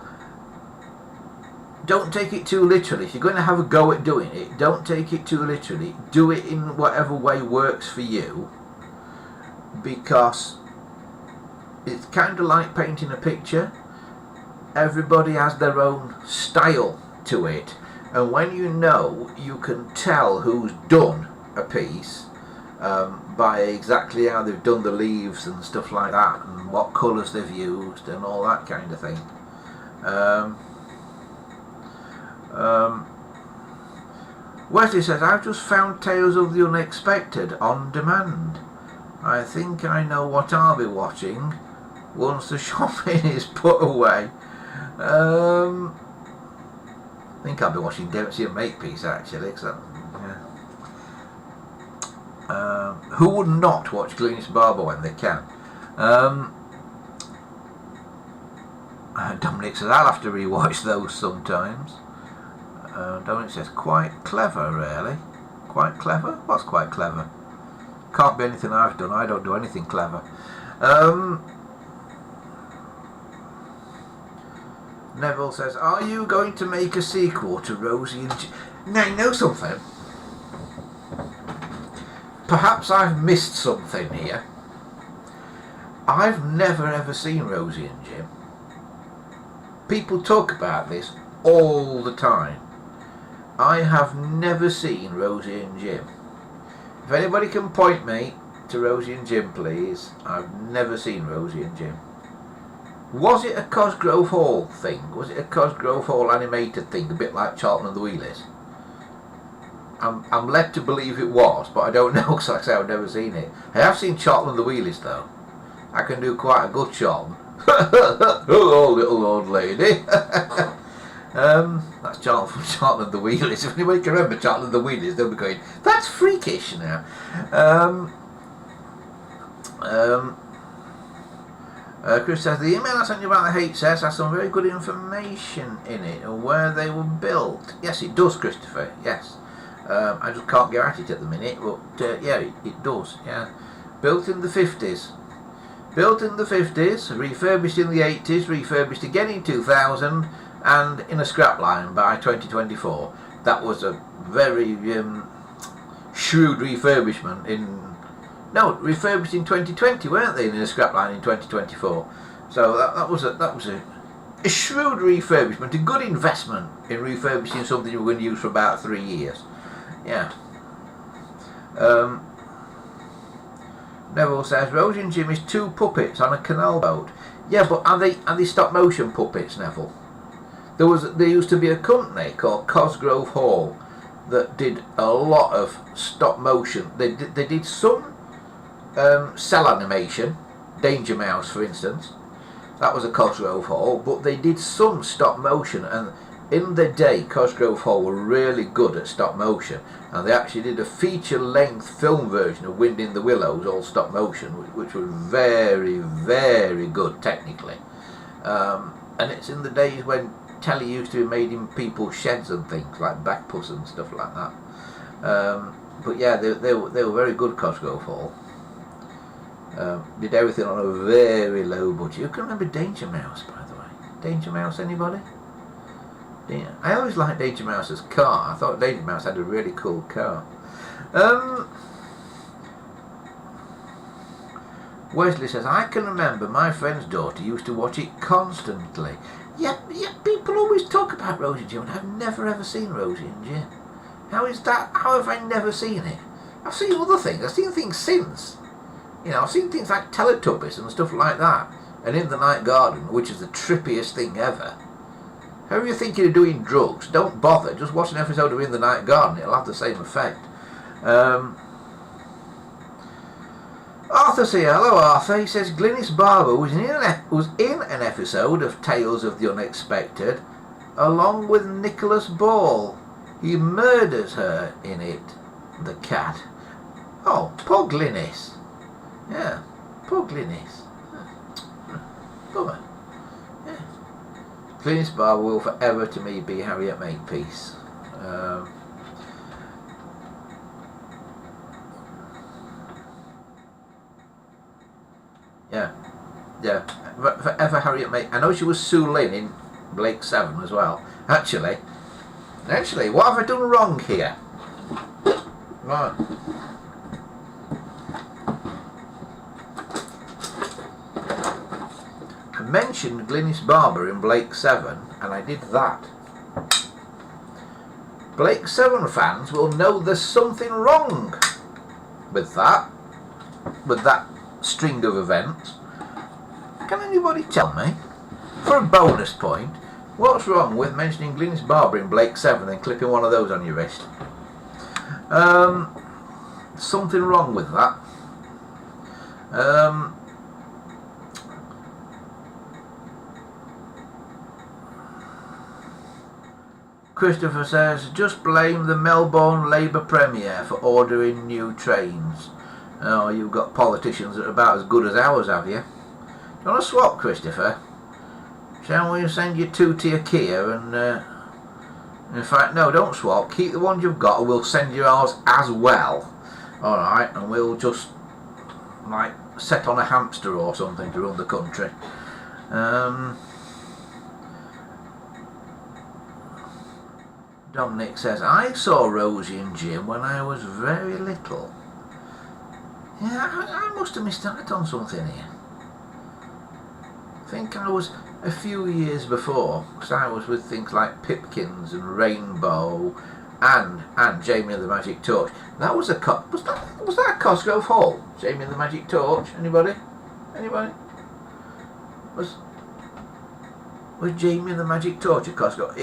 don't take it too literally. If you're going to have a go at doing it, don't take it too literally. Do it in whatever way works for you, because it's kind of like painting a picture. Everybody has their own style to it, and when you know, you can tell who's done a piece by exactly how they've done the leaves and stuff like that, and what colours they've used and all that kind of thing. Wesley says, I've just found Tales of the Unexpected on demand. I think I know what I'll be watching once the shopping is put away. I think I'll be watching Dempsey and Makepeace actually. Who would not watch Glynis Barber when they can? Dominic says I'll have to rewatch those sometimes. Dominic says quite clever, really. Quite clever? What's quite clever? Can't be anything I've done. I don't do anything clever. Neville says, are you going to make a sequel to Rosie and Jim? Now, you know something? Perhaps I've missed something here. I've never ever seen Rosie and Jim. People talk about this all the time. I have never seen Rosie and Jim. If anybody can point me to Rosie and Jim, please. I've never seen Rosie and Jim. Was it a Cosgrove Hall thing? Was it a Cosgrove Hall animated thing, a bit like Charlton and the Wheelies? I'm led to believe it was, but I don't know because like I say I've never seen it. I have seen Charlton and the Wheelies though. I can do quite a good Charlton. Hello, little old lady. That's Charlton from Charlton and the Wheelies. If anybody can remember Charlton and the Wheelies, they'll be going, that's freakish now. Chris says, the email I sent you about the HS has some very good information in it and where they were built. Yes, it does, Christopher, yes. I just can't get at it at the minute, but yeah, it does, yeah. Built in the 50s. Built in the 50s, refurbished in the 80s, refurbished again in 2000, and in a scrap line by 2024. That was a very shrewd refurbishment refurbished in 2020, weren't they, in a scrap line in 2024? So that was a shrewd refurbishment, a good investment in refurbishing something you were going to use for about 3 years. Yeah. Neville says Rosie and Jim is 2 puppets on a canal boat. Yeah, but are they stop motion puppets, Neville? There used to be a company called Cosgrove Hall that did a lot of stop motion. They did some cell animation, Danger Mouse for instance. That was a Cosgrove Hall, but they did some stop motion, and in the day Cosgrove Hall were really good at stop motion, and they actually did a feature-length film version of Wind in the Willows, all stop motion, which was very, very good technically. And it's in the days when telly used to be made in people's sheds and things, like Backpuss and stuff like that. But yeah, they were very good, Cosgrove Hall. Did everything on a very low budget. You can remember Danger Mouse, by the way. Danger Mouse, anybody? Yeah. I always liked Danger Mouse's car. I thought Danger Mouse had a really cool car. Wesley says, I can remember my friend's daughter used to watch it constantly. Yeah, people always talk about Rosie and Jim, and I've never ever seen Rosie and Jim. How is that? How have I never seen it? I've seen other things. I've seen things since. You know, I've seen things like Teletubbies and stuff like that. And In the Night Garden, which is the trippiest thing ever. However you're thinking of doing drugs, don't bother. Just watch an episode of In the Night Garden. It'll have the same effect. Arthur's here. Hello, Arthur. He says Glynis Barber was in an episode of Tales of the Unexpected, along with Nicholas Ball. He murders her in it, the cat. Oh, poor Glynis. Yeah, poor Glynis. Bummer. Yeah. Glynis Barber will forever to me be Harriet Makepeace. Yeah, forever Harriet Makepeace. I know she was Sue Lynn in Blake 7 as well. Actually, what have I done wrong here? Right. I mentioned Glynis Barber in Blake 7, and I did that. Blake 7 fans will know there's something wrong with that string of events. Can anybody tell me, for a bonus point, what's wrong with mentioning Glynis Barber in Blake 7 and clipping one of those on your wrist? Something wrong with that. Christopher says, just blame the Melbourne Labour Premier for ordering new trains. Oh, you've got politicians that are about as good as ours, have you? You want to swap, Christopher? Shall we send you 2-tier Kia and... in fact, no, don't swap. Keep the ones you've got and we'll send you ours as well. Alright, and we'll just, like, set on a hamster or something to run the country. Dominic says, I saw Rosie and Jim when I was very little. Yeah, I must have missed out on something here. I think I was a few years before, because I was with things like Pipkins and Rainbow and Jamie and the Magic Torch. That was a was that Cosgrove Hall? Jamie and the Magic Torch? Anybody? Was Jamie and the Magic Torch at Cosgrove?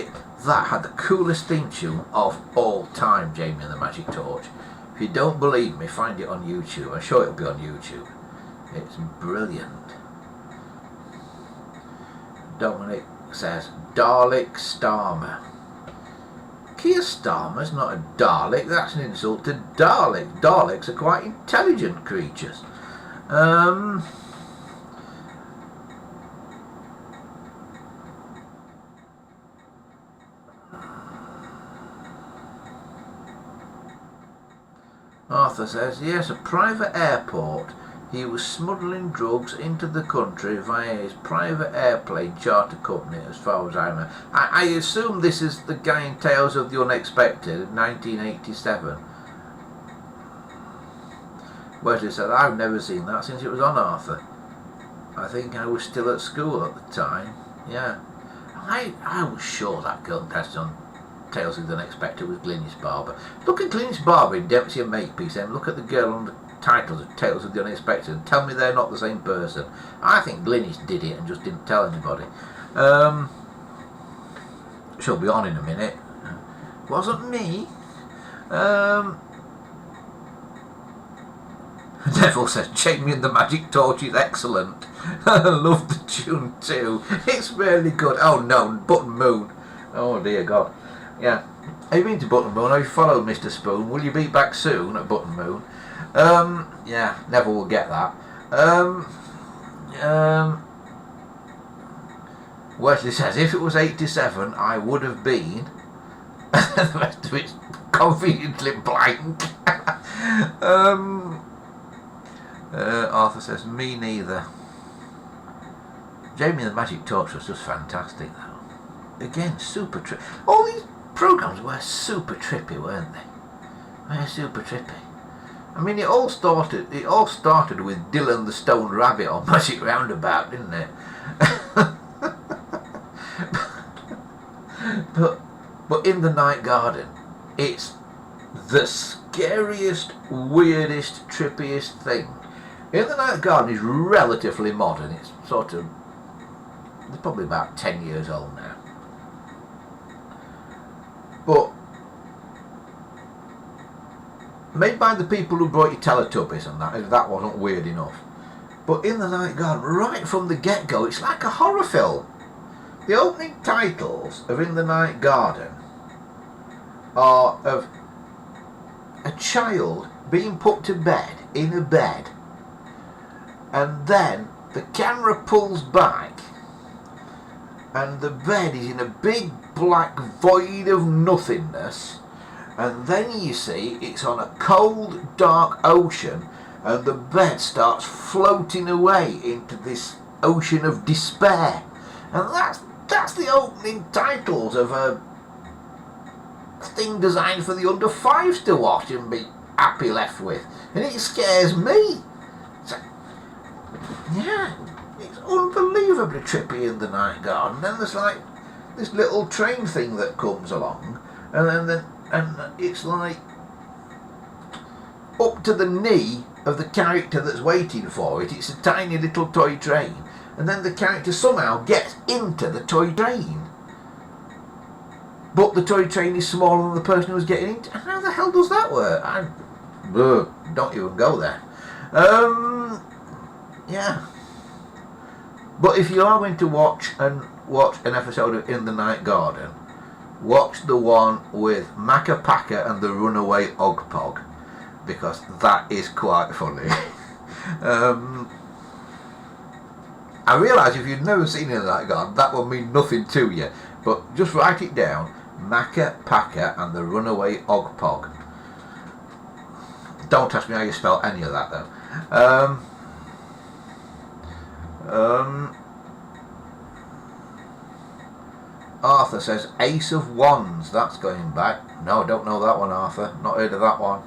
That had the coolest theme tune of all time, Jamie and the Magic Torch. If you don't believe me, find it on YouTube. I'm sure it'll be on YouTube. It's brilliant. Dominic says, Dalek Starmer. Keir Starmer's not a Dalek, that's an insult to Dalek. Daleks are quite intelligent creatures. Arthur says, yes, a private airport. He was smuggling drugs into the country via his private airplane charter company, as far as I remember. I assume this is the guy in Tales of the Unexpected, 1987. Wesley said, I've never seen that since it was on, Arthur. I think I was still at school at the time. Yeah. I was sure that girl tested on Tales of the Unexpected was Glynis Barber. Look at Glynis Barber in Dempsey and Makepeace and look at the girl on the titles of Tales of the Unexpected and tell me they're not the same person. I think Glynis did it and just didn't tell anybody. She'll be on in a minute. Wasn't me. Devil says Jamie and the Magic Torch is excellent. I love the tune too. It's really good. Oh no, Button Moon. Oh dear God. Yeah. Have you been to Button Moon? Have you followed Mr. Spoon? Will you be back soon at Button Moon? Yeah, never will get that. Wesley says, if it was 87, I would have been. The rest of it's conveniently blank. Arthur says, me neither. Jamie and the Magic Torch was just fantastic, though. Again, super trippy. All these programmes were super trippy, weren't they? They were super trippy. I mean, it all started with Dylan the Stone Rabbit on Magic Roundabout, didn't it? but in the Night Garden, it's the scariest, weirdest, trippiest thing. In the Night Garden is relatively modern. It's probably about 10 years old now. But made by the people who brought you Teletubbies and that, if that wasn't weird enough. But in the Night Garden, right from the get-go, it's like a horror film. The opening titles of In the Night Garden are of a child being put to bed in a bed, and then the camera pulls back and the bed is in a big black void of nothingness, and then you see it's on a cold dark ocean and the bed starts floating away into this ocean of despair, and that's the opening titles of a thing designed for the under fives to watch and be happy left with, and it scares me. So, yeah, it's unbelievably trippy in the Night Garden. Then there's like this little train thing that comes along, and it's like up to the knee of the character that's waiting for it. It's a tiny little toy train, and then the character somehow gets into the toy train, but the toy train is smaller than the person who's getting into. How the hell does that work? Don't even go there. Yeah. But if you are going to watch an episode of In the Night Garden, watch the one with Macca Packer and the runaway Ogpog, because that is quite funny. I realise if you've never seen any of that will mean nothing to you, but just write it down: Macca Packer and the runaway Ogpog. Don't ask me how you spell any of that though. Arthur says Ace of Wands, that's going back. No, I don't know that one, Arthur. Not heard of that one.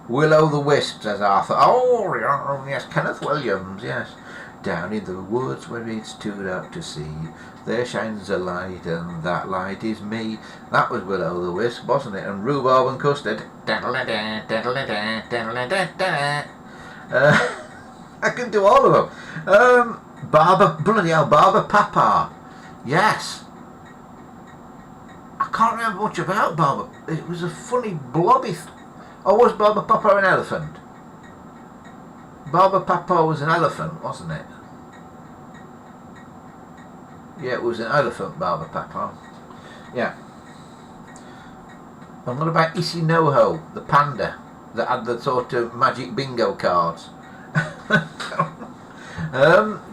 Will-o'-the-Wisp, says Arthur. Oh, yes, Kenneth Williams, yes. Down in the woods where it's too dark to see, there shines a light, and that light is me. That was Will-o'-the-Wisp, wasn't it? And Rhubarb and Custard. I can do all of them. Barber Papa. Yes. I can't remember much about Barber. It was a funny blobby. Or was Barber Papa an elephant? Barber Papa was an elephant, wasn't it? Yeah, it was an elephant, Barber Papa. Yeah. And what about Isinoho, the panda that had the sort of magic bingo cards?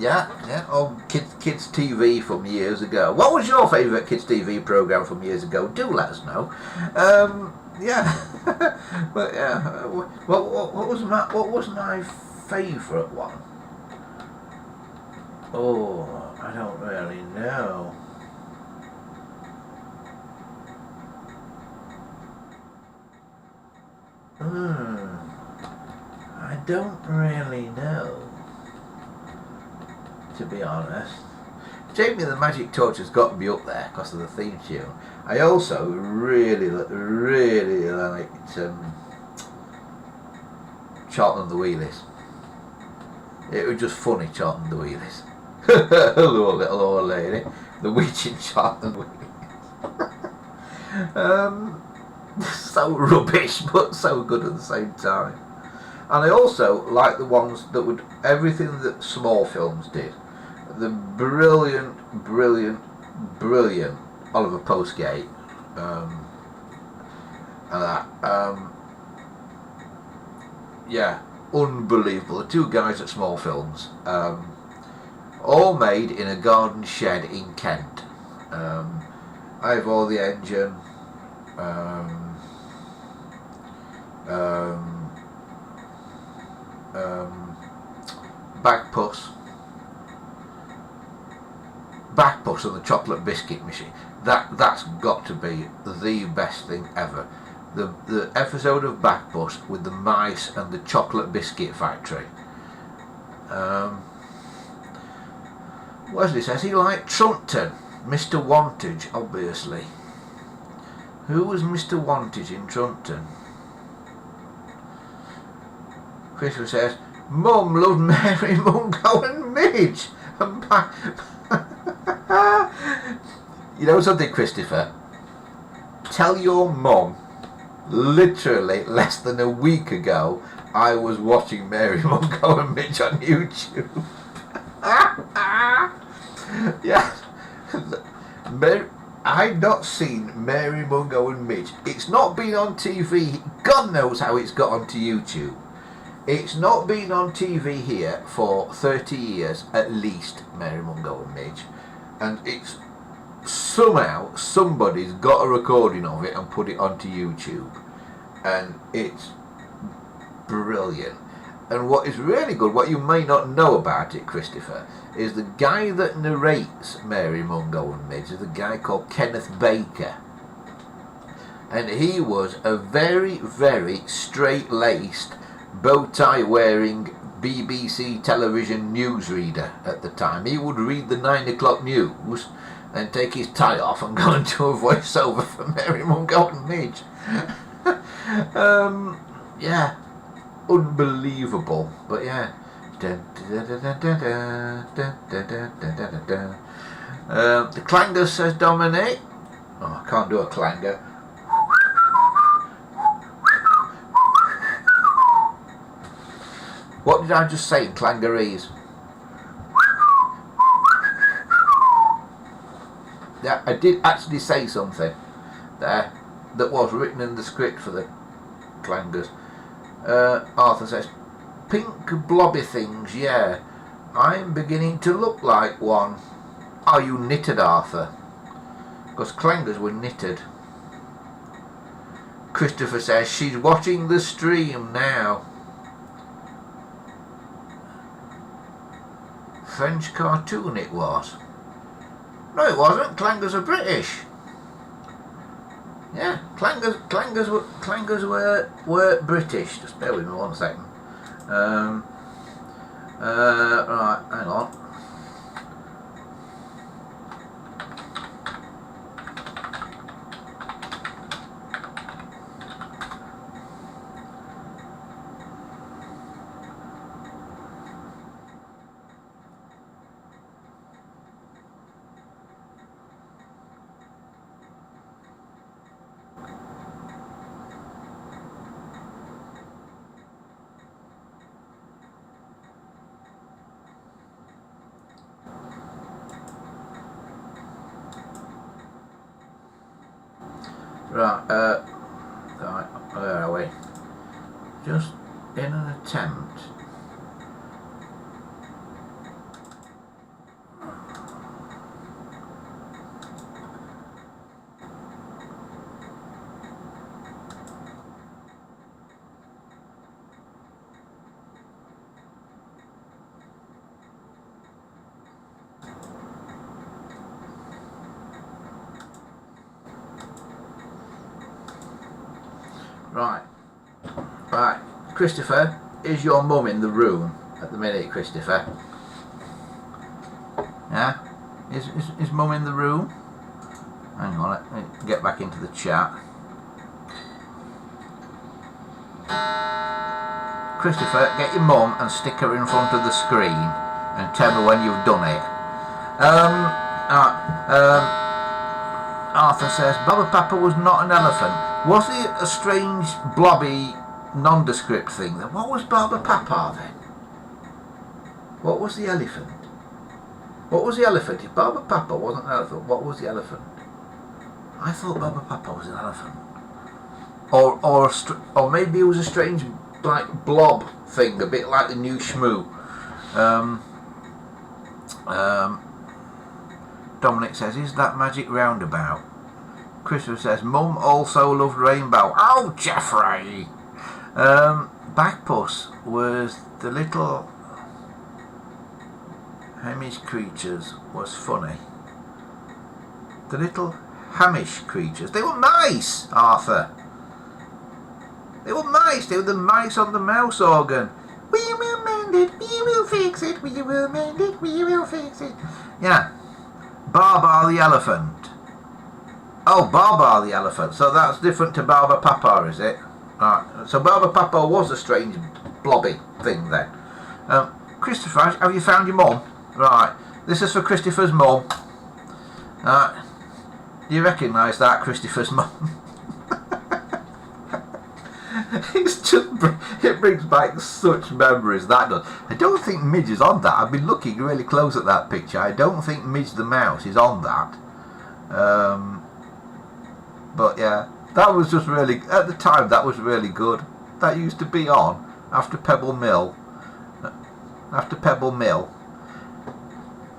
Yeah. Oh, kids TV from years ago. What was your favourite kids TV programme from years ago? Do let us know. Yeah. But yeah, what was my favourite one? Oh, I don't really know. I don't really know, to be honest. Jamie the Magic Torch has got to be up there because of the theme tune. I also really liked Charlton and the Wheelies. It was just funny, Charlton and the Wheelies. Hello, little old lady. The witch in Charlton and the Wheelies. So rubbish, but so good at the same time. And I also like the ones that would everything that small films did. The brilliant Oliver Postgate, and that, yeah, unbelievable. The two guys at Small Films, all made in a garden shed in Kent. Ivor the Engine, Backpuss and the chocolate biscuit machine. That's got to be the best thing ever. The episode of Backpuss with the mice and the chocolate biscuit factory. Wesley says he liked Trumpton, Mr. Wantage, obviously. Who was Mr. Wantage in Trumpton? Christopher says Mum loved Mary Mungo and Midge. You know something, Christopher? Tell your mum, literally less than a week ago, I was watching Mary Mungo and Midge on YouTube. Yes. I'd not seen Mary Mungo and Midge. It's not been on TV. God knows how it's got onto YouTube. It's not been on TV here for 30 years at least, Mary Mungo and Midge. And it's somehow somebody's got a recording of it and put it onto YouTube. And it's brilliant. And what is really good, what you may not know about it, Christopher, is the guy that narrates Mary Mungo and Midge is a guy called Kenneth Baker. And he was a very, very straight-laced, bow-tie wearing BBC television newsreader at the time. He would read the 9 o'clock news and take his tie off and go into a voiceover for Mary Mungo and Midge. Yeah, unbelievable. But yeah, the clanger, says Dominic. Oh, I can't do a clanger. What did I just say in clangerese? Yeah, I did actually say something. there that was written in the script for the clangers. Arthur says, pink blobby things, yeah. I'm beginning to look like one. Are you knitted, Arthur? Because clangers were knitted. Christopher says, she's watching the stream now. French cartoon it was. No, it wasn't. Clangers are British. Yeah, clangers were British. Just bear with me 1 second. Right, hang on. Right, where are we? Just in an attempt. Right, Christopher, is your mum in the room at the minute, Christopher? Yeah? Is mum in the room? Hang on, let me get back into the chat. Christopher, get your mum and stick her in front of the screen and tell me when you've done it. Arthur says, Baba Papa was not an elephant. Was he a strange, blobby, nondescript thing? What was Baba Papa then? What was the elephant? What was the elephant? If Baba Papa wasn't an elephant, what was the elephant? I thought Baba Papa was an elephant. Or maybe it was a strange, like, blob thing, a bit like the new Shmoo. Dominic says, is that magic roundabout? Christopher says, Mum also loved Rainbow. Oh, Jeffrey! Backpuss was the little Hamish creatures was funny. The little Hamish creatures. They were mice, Arthur. They were mice. They were the mice on the mouse organ. We will mend it. We will fix it. We will mend it. We will fix it. Yeah. Barbar the elephant. Oh, Barbar the elephant. So that's different to Baba Papa, is it? Right. So Baba Papa was a strange blobby thing then. Christopher, have you found your mum? Right. This is for Christopher's mum. Do you recognise that, Christopher's mum? It brings back such memories, that does. I don't think Midge is on that. I've been looking really close at that picture. I don't think Midge the mouse is on that. But yeah, that was just really, at the time, that was really good. That used to be on after Pebble Mill.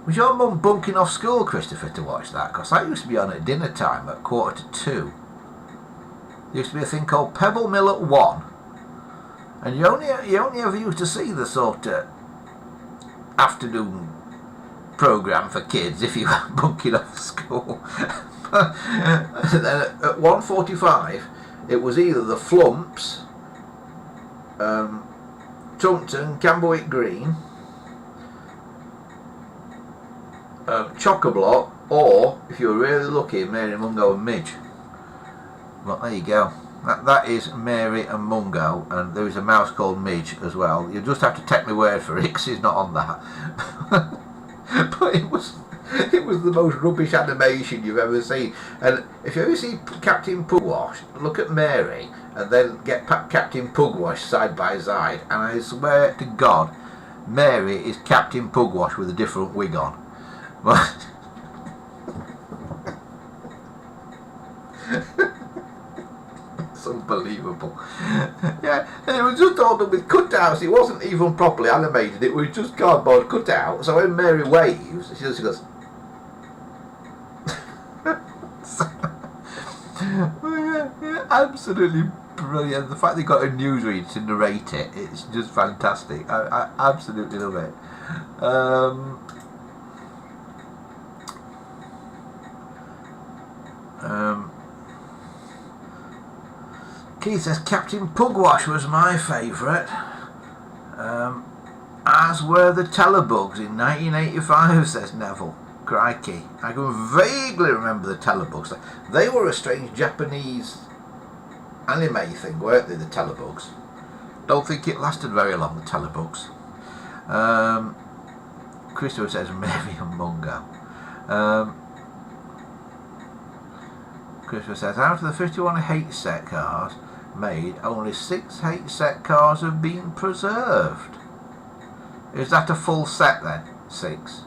Was your mum bunking off school, Christopher, to watch that? Because that used to be on at dinner time at 1:45. There used to be a thing called Pebble Mill at 1. And you only ever used to see the sort of afternoon programme for kids if you were bunking off school. And then at 1:45 it was either the Flumps, Tumpton, Camberwick Green, Chock-a-Block, or if you were really lucky, Mary Mungo and Midge. Well, there you go. That is Mary and Mungo, and there is a mouse called Midge as well. You just have to take my word for it, because he's not on that. But it was the most rubbish animation you've ever seen. And if you ever see Captain Pugwash, look at Mary, and then get Captain Pugwash side by side, and I swear to God, Mary is Captain Pugwash with a different wig on. But unbelievable. Yeah, and it was just all done with cutouts. It wasn't even properly animated. It was just cardboard cutout. So when Mary waves, she just goes. Yeah, absolutely brilliant. The fact they got a newsreader to narrate it, it's just fantastic. I absolutely love it. Keith says Captain Pugwash was my favourite, as were the Telebugs in 1985, says Neville. Crikey, I can vaguely remember the Telebugs. They were a strange Japanese anime thing, weren't they, the Telebugs? Don't think it lasted very long, the Telebugs. Christopher says Mary and Mungo. Christopher says out of the 51 H-set cars made, only 6 H-set cars have been preserved. Is that a full set then? 6.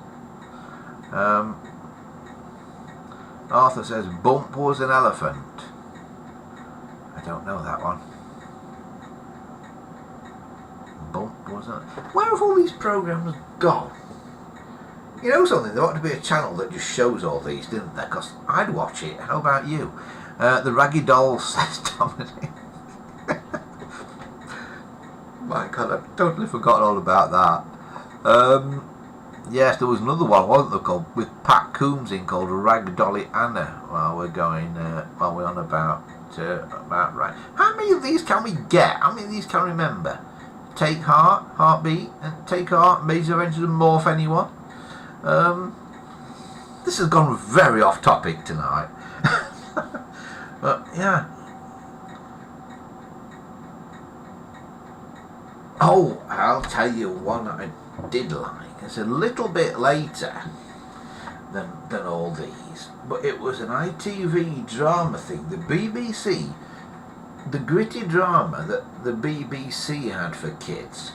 Arthur says Bump was an elephant. I don't know that one. Bump was an... Where have all these programmes gone? You know something, there ought to be a channel that just shows all these, didn't there? Because I'd watch it. How about you? The Raggy Dolls, says Dominic. My God, I've totally forgotten all about that. Yes, there was another one, wasn't there, called, with Pat Coombs in, called Rag Dolly Anna. While we're on about right. How many of these can we get? How many of these can we remember? Take Heart, Heartbeat, and Take Heart, Major Adventures and Morph, anyone? This has gone very off topic tonight. But yeah. Oh, I'll tell you one I did like. It's a little bit later than all these, but it was an ITV drama thing. The BBC, the gritty drama that the BBC had for kids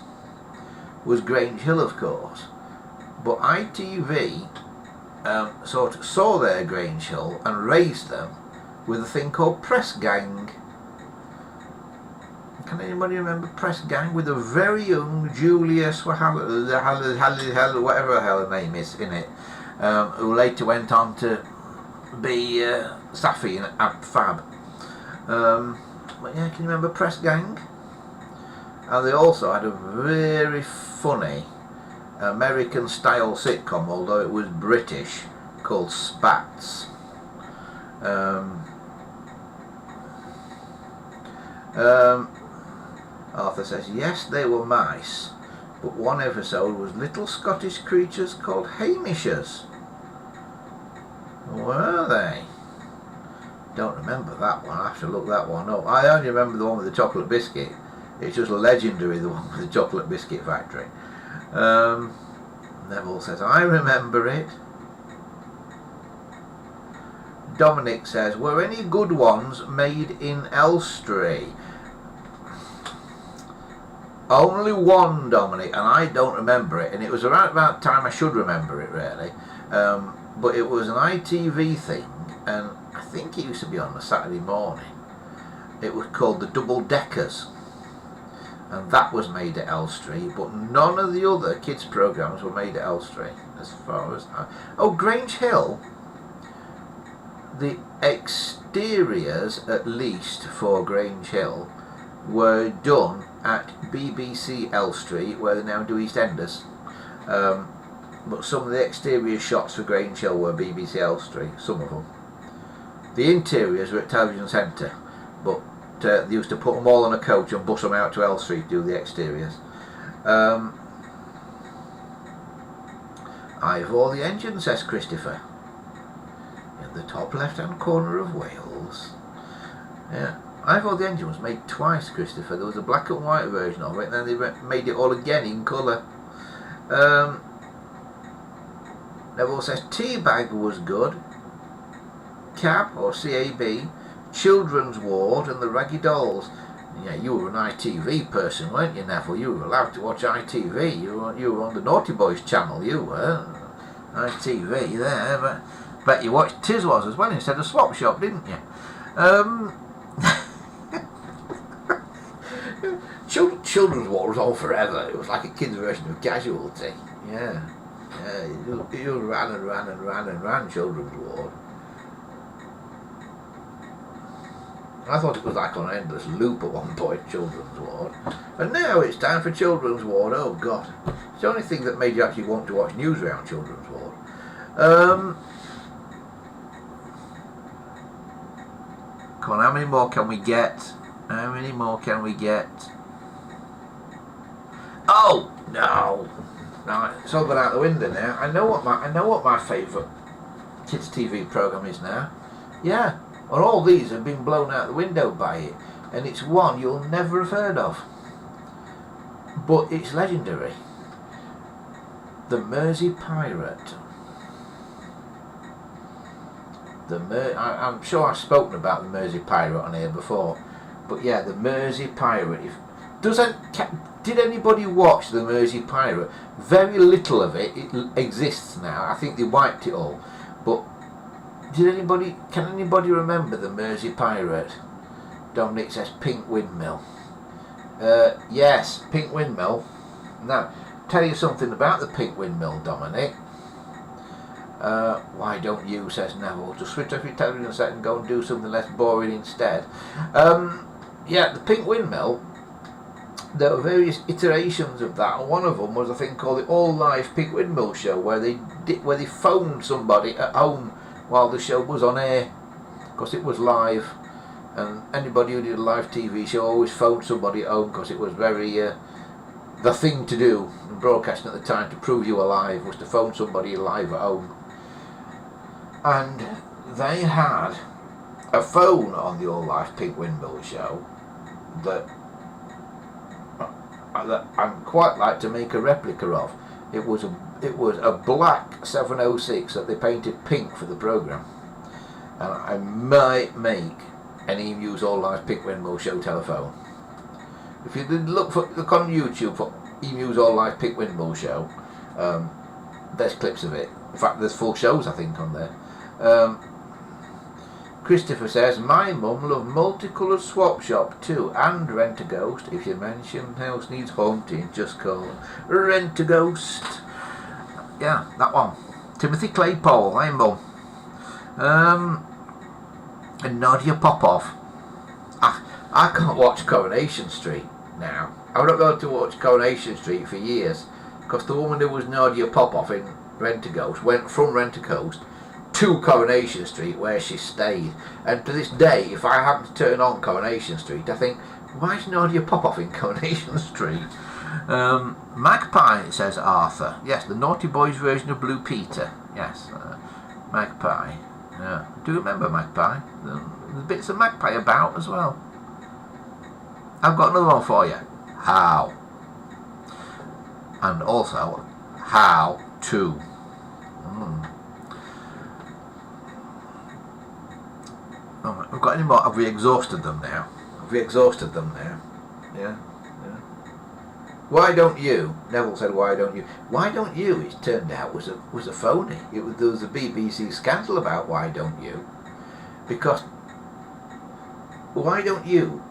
was Grange Hill, of course. But ITV sort of saw their Grange Hill and raised them with a thing called Press Gang. Can anybody remember Press Gang, with a very young Julia whatever the hell her name is in it, who later went on to be Safi in Ab Fab. But yeah, can you remember Press Gang? And they also had a very funny American style sitcom, although it was British, called Spats. Arthur says yes, they were mice, but one episode was little Scottish creatures called Hamishers. Were they? Don't remember that one. I have to look that one up. I only remember the one with the chocolate biscuit. It's just legendary, the one with the chocolate biscuit factory. Neville says I remember it. Dominic says, were any good ones made in Elstree? Only one, Dominic, and I don't remember it, and it was around about time I should remember it, really. But it was an ITV thing, and I think it used to be on a Saturday morning. It was called The Double Deckers, and that was made at Elstree, but none of the other kids' programmes were made at Elstree, as far as oh, Grange Hill, the exteriors, at least, for Grange Hill, were done at BBC Elstree, where they now do EastEnders. But some of the exterior shots for Grange Hill were BBC Elstree, some of them. The interiors were at Television Centre, but they used to put them all on a coach and bus them out to Elstree to do the exteriors. Ivor the Engine, says Christopher, in the top left hand corner of Wales. Yeah. Ivor the Engine was made twice, Christopher. There was a black and white version of it, and then they made it all again in colour. Neville says Teabag was good. CAB, or CAB, Children's Ward, and the Raggy Dolls. Yeah, you were an ITV person, weren't you, Neville? You were allowed to watch ITV. You were on the Naughty Boys channel, you were. ITV there, but bet you watched Tiswas as well instead of Swap Shop, didn't you? Children's Ward was on forever. It was like a kid's version of Casualty. Yeah. You ran and ran and ran and ran Children's Ward. I thought it was like on an endless loop at one point, Children's Ward. And now it's time for Children's Ward. Oh God. It's the only thing that made you actually want to watch news around Children's Ward. Come on, how many more can we get? How many more can we get? Oh no! No, it's all gone out the window now. I know what my favourite kids' TV programme is now. Yeah, and all these have been blown out the window by it, and it's one you'll never have heard of, but it's legendary. The Mersey Pirate. I'm sure I've spoken about the Mersey Pirate on here before, but yeah, the Mersey Pirate. Did anybody watch the Mersey Pirate? Very little of it exists now. I think they wiped it all. But can anybody remember the Mersey Pirate? Dominic says Pink Windmill. Yes, Pink Windmill. Now, tell you something about the Pink Windmill, Dominic. Why don't you, says Neville. Just switch off your television a second and go and do something less boring instead. Yeah, the Pink Windmill, there were various iterations of that, and one of them was a thing called the All Live Pink Windmill Show, where they phoned somebody at home while the show was on air, because it was live, and anybody who did a live TV show always phoned somebody at home, because it was very the thing to do in broadcasting at the time, to prove you were alive, was to phone somebody live at home. And they had a phone on the All Live Pink Windmill Show that I'd quite like to make a replica of. It was a black 706 that they painted pink for the programme, and I might make an Emu's All Live Pink Windmill Show telephone. If you did look on YouTube for Emu's All Live Pink Windmill Show, there's clips of it. In fact, there's full shows I think on there. Christopher says, my mum loved Multicoloured Swap Shop too, and Rent-A-Ghost. If you mention House Needs Haunting, just call Rent-A-Ghost. Yeah, that one. Timothy Claypole, hi mum. And Nadia Popoff. I can't watch Coronation Street now. I would not be able to watch Coronation Street for years, because the woman who was Nadia Popoff in Rent-A-Ghost went from Rent-A-Ghost to Coronation Street, where she stayed, and to this day, if I happen to turn on Coronation Street, I think, why is Nadia Popoff in Coronation Street? Magpie, says Arthur. Yes, the Naughty Boys version of Blue Peter. Yes, Magpie. Yeah, do you remember Magpie? There's bits of Magpie about as well. I've got another one for you. How? And also, how to. Alright, we've got any more? Have we exhausted them now? Yeah. Why don't you? Neville said, why don't you? Why don't you, it turned out, was a phony. There was a BBC scandal about why don't you. Because, why don't you?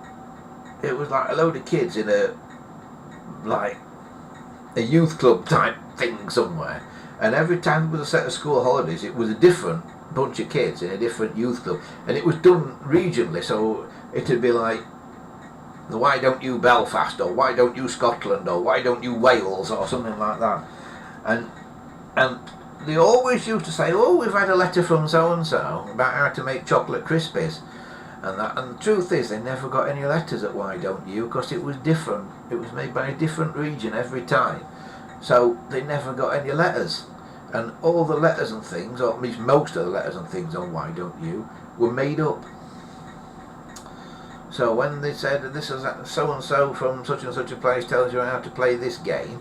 It was like a load of kids in a youth club type thing somewhere. And every time there was a set of school holidays, it was a different bunch of kids in a different youth club. And it was done regionally, so it'd be like, the why don't you Belfast, or why don't you Scotland, or why don't you Wales, or something like that. And they always used to say, oh, we've had a letter from so-and-so about how to make chocolate Krispies. And the truth is, they never got any letters at why don't you, because it was different. It was made by a different region every time. So they never got any letters. And all the letters and things, or at least most of the letters and things on why don't you, were made up. So when they said, this is so-and-so from such and such a place tells you how to play this game,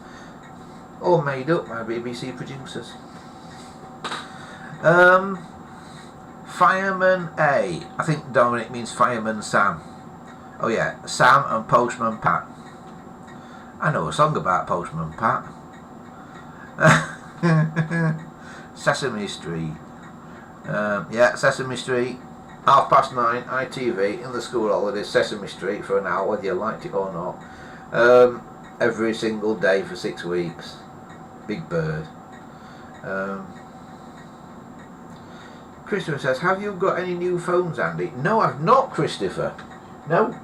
all made up by BBC producers. Fireman A. I think Dominic means Fireman Sam. Oh yeah, Sam and Postman Pat. I know a song about Postman Pat. Sesame Street. Yeah, Sesame Street. 9:30, ITV, in the school holidays, Sesame Street for an hour, whether you liked it or not. every single day for 6 weeks. Big bird. Christopher says, have you got any new phones, Andy? No, I've not, Christopher. No,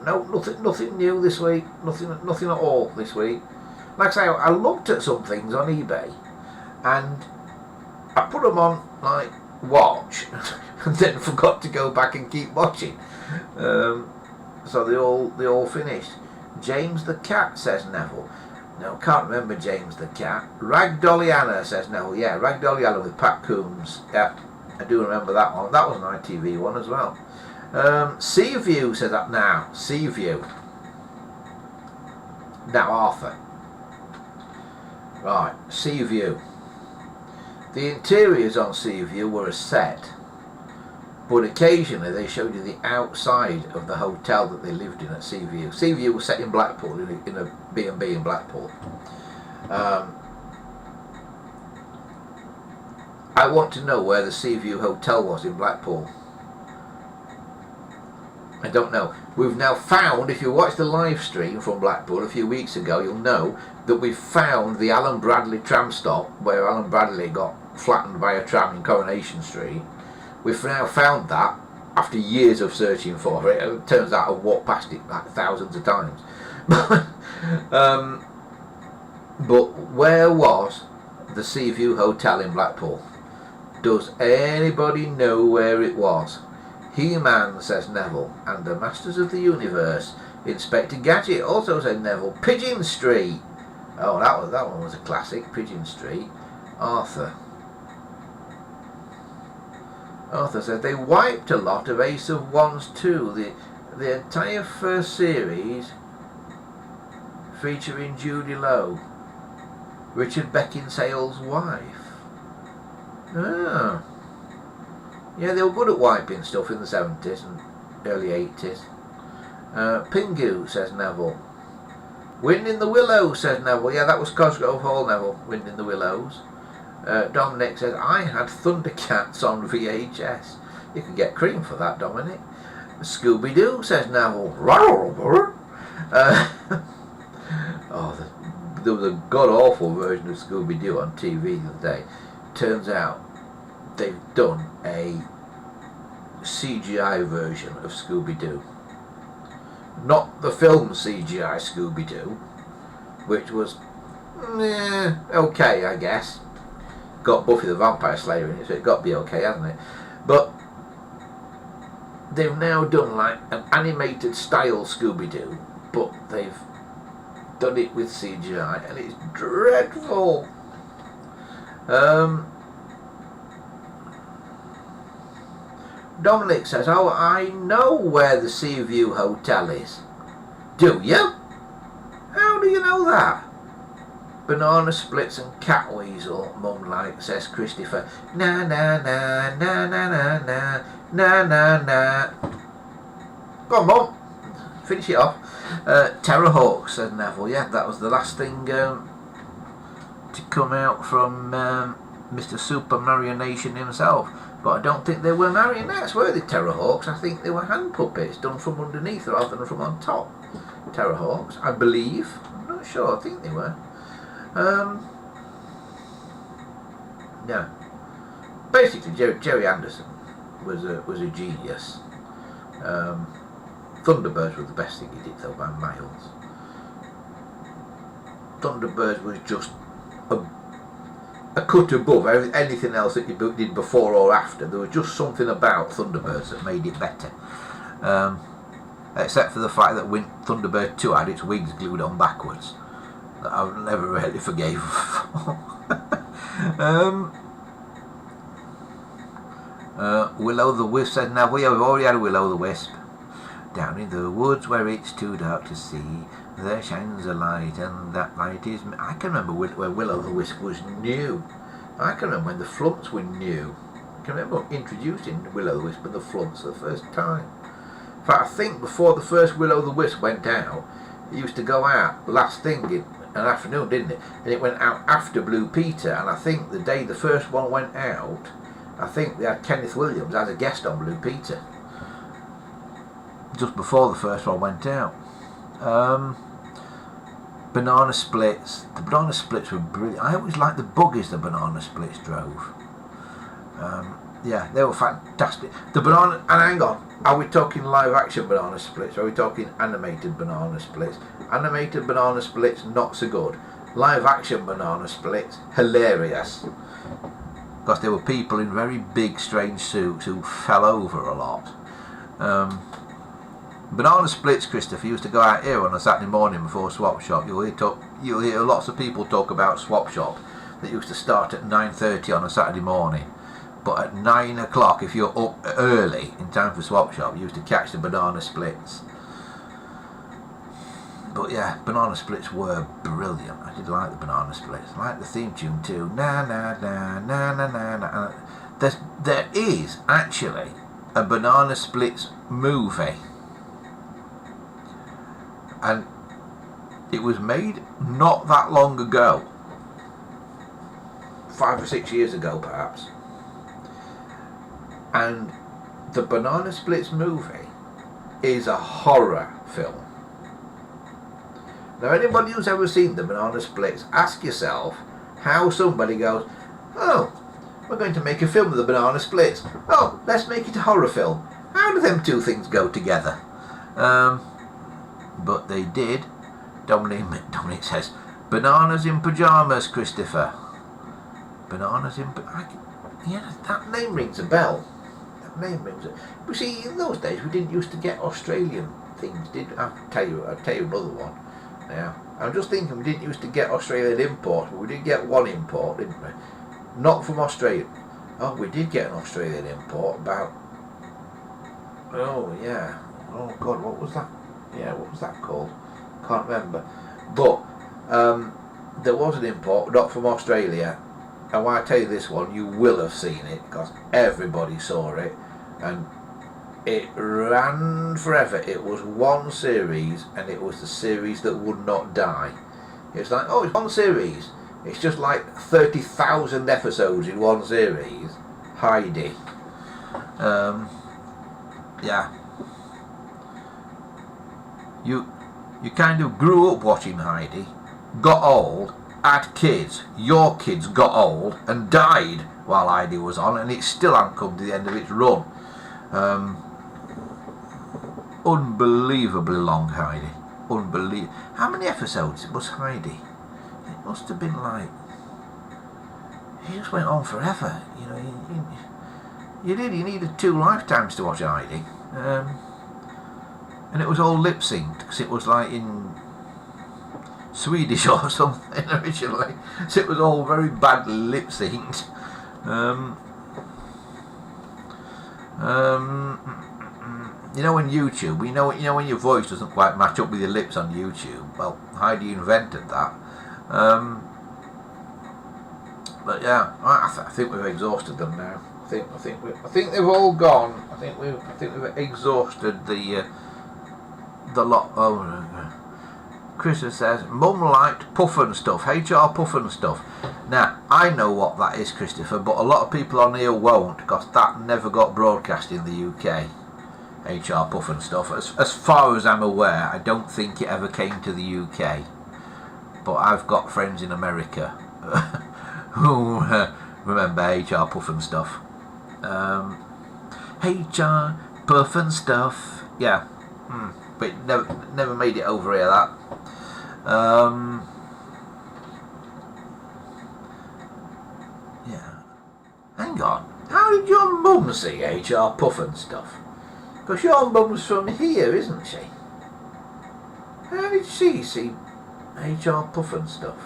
nothing new this week. Nothing at all this week. Like I say, I looked at some things on eBay, and I put them on like watch, and then forgot to go back and keep watching. So they all finished. James the Cat, says Neville. No, can't remember James the Cat. Ragdolliana, says Neville. Yeah, Ragdolliana with Pat Coombs. Yeah, I do remember that one. That was an ITV one as well. Seaview says that now. Seaview. Now Arthur. Right, Seaview. The interiors on Seaview were a set, but occasionally they showed you the outside of the hotel that they lived in at Seaview. Seaview was set in Blackpool, in a B&B in Blackpool. I want to know where the Seaview Hotel was in Blackpool. I don't know. We've now found, if you watch the live stream from Blackpool a few weeks ago, you'll know that we've found the Alan Bradley tram stop where Alan Bradley got flattened by a tram in Coronation Street. We've now found that after years of searching for it. It turns out I've walked past it like thousands of times. But where was the Seaview Hotel in Blackpool? Does anybody know where it was? He-Man, says Neville, and the Masters of the Universe. Inspector Gadget also, said Neville. Pigeon Street. Oh, that one was a classic. Pigeon Street. Arthur said they wiped a lot of Ace of Wands too. The entire first series featuring Judy Lowe, Richard Beckinsale's wife. Ah. Yeah, they were good at wiping stuff in the 70s and early 80s. Pingu, says Neville. Wind in the Willows, says Neville. Yeah, that was Cosgrove Hall, Neville. Wind in the Willows. Dominic says, I had Thundercats on VHS. You can get cream for that, Dominic. Scooby-Doo, says Neville. There was a god-awful version of Scooby-Doo on TV the other day. Turns out they've done a CGI version of Scooby-Doo. Not the film CGI Scooby-Doo, which was okay, I guess. Got Buffy the Vampire Slayer in it, so it's got to be okay, hasn't it? But they've now done like an animated style Scooby-Doo, but they've done it with CGI, and it's dreadful. Dominic says, oh, I know where the Seaview Hotel is. Do you? How do you know that? Banana splits and cat weasel, Mum like, says Christopher. Na na na na na na na na na na. Go on, Mum. Finish it off. Terrorhawk, said Neville. Yeah, that was the last thing to come out from Mr. Super Marionation himself. But I don't think they were marionettes, were they, Terrorhawks? I think they were hand puppets done from underneath rather than from on top. Terrorhawks, I believe. I'm not sure, I think they were. Yeah. Basically, Jerry Anderson was a genius. Thunderbirds were the best thing he did, though, by miles. Thunderbirds was just a cut above anything else that you did before or after. There was just something about Thunderbirds that made it better. Except for the fact that when Thunderbird 2 had its wings glued on backwards. That I never really forgave. Will-o' the Wisp said, now we've already had a Will-o' the Wisp. Down in the woods where it's too dark to see, there shines a light, and that light is... I can remember when Will-o' the Wisp was new. I can remember when the Flumps were new. I can remember introducing Will-o' the Wisp and the Flumps for the first time. In fact, I think before the first Will-o' the Wisp went out, it used to go out last thing in an afternoon, didn't it? And it went out after Blue Peter, and I think the day the first one went out, I think they had Kenneth Williams as a guest on Blue Peter. Just before the first one went out. banana splits. The banana splits were brilliant. I always liked the buggies the banana splits drove. Yeah, they were fantastic. The banana, and hang on, are we talking live action banana splits? Or are we talking animated banana splits? Animated banana splits, not so good. Live action banana splits, hilarious. Because there were people in very big, strange suits who fell over a lot. Banana splits, Christopher, used to go out here on a Saturday morning before Swap Shop. You'll hear lots of people talk about Swap Shop that used to start at 9:30 on a Saturday morning. But at 9 o'clock, if you're up early in time for Swap Shop, you used to catch the banana splits. But yeah, banana splits were brilliant. I did like the banana splits. I like the theme tune too. Na na na na na na na. There is actually a banana splits movie, and it was made not that long ago, 5 or 6 years ago perhaps. And the Banana Splits movie is a horror film. Now, anybody who's ever seen the Banana Splits, ask yourself how somebody goes, oh, we're going to make a film of the Banana Splits. Oh, let's make it a horror film. How do them two things go together? But they did. Dominic says, bananas in pyjamas, Christopher. Bananas in pyjamas. Yeah, that name rings a bell. But see, in those days we didn't used to get Australian things, did we? I'll tell you another one. Yeah, I'm just thinking we didn't used to get Australian imports, but we did get one import, didn't we? Not from Australia. Oh, we did get an Australian import about. Oh yeah. Oh God, what was that? Yeah, what was that called? Can't remember. But there was an import, not from Australia. And when I tell you this one, you will have seen it because everybody saw it, and it ran forever. It was one series, and it was the series that would not die. It's like, oh, it's one series. It's just like 30,000 episodes in one series. Heidi. Yeah. You kind of grew up watching Heidi, got old, had kids, your kids got old and died while Heidi was on, and it still hadn't come to the end of its run. Unbelievably long, Heidi. How many episodes was Heidi? It must have been like, he just went on forever. You know, you needed 2 lifetimes to watch Heidi. And it was all lip synced because it was like in Swedish or something originally, so it was all very badly lip synced. You know, on YouTube, you know when your voice doesn't quite match up with your lips on YouTube. Well, Heidi invented that. But yeah, I think we've exhausted them now. I think they've all gone. I think we've exhausted the lot. Oh. Chris says, Mum liked Puffin stuff, HR Puffin stuff. Now, I know what that is, Christopher, but a lot of people on here won't, because that never got broadcast in the UK. HR Puffin stuff. As far as I'm aware, I don't think it ever came to the UK. But I've got friends in America who remember HR Puffin stuff. HR Puffin stuff. Yeah. But it never made it over here, that. Yeah. Hang on. How did your mum see HR Puffin stuff? Because your mum's from here, isn't she? How did she see HR Puffin stuff?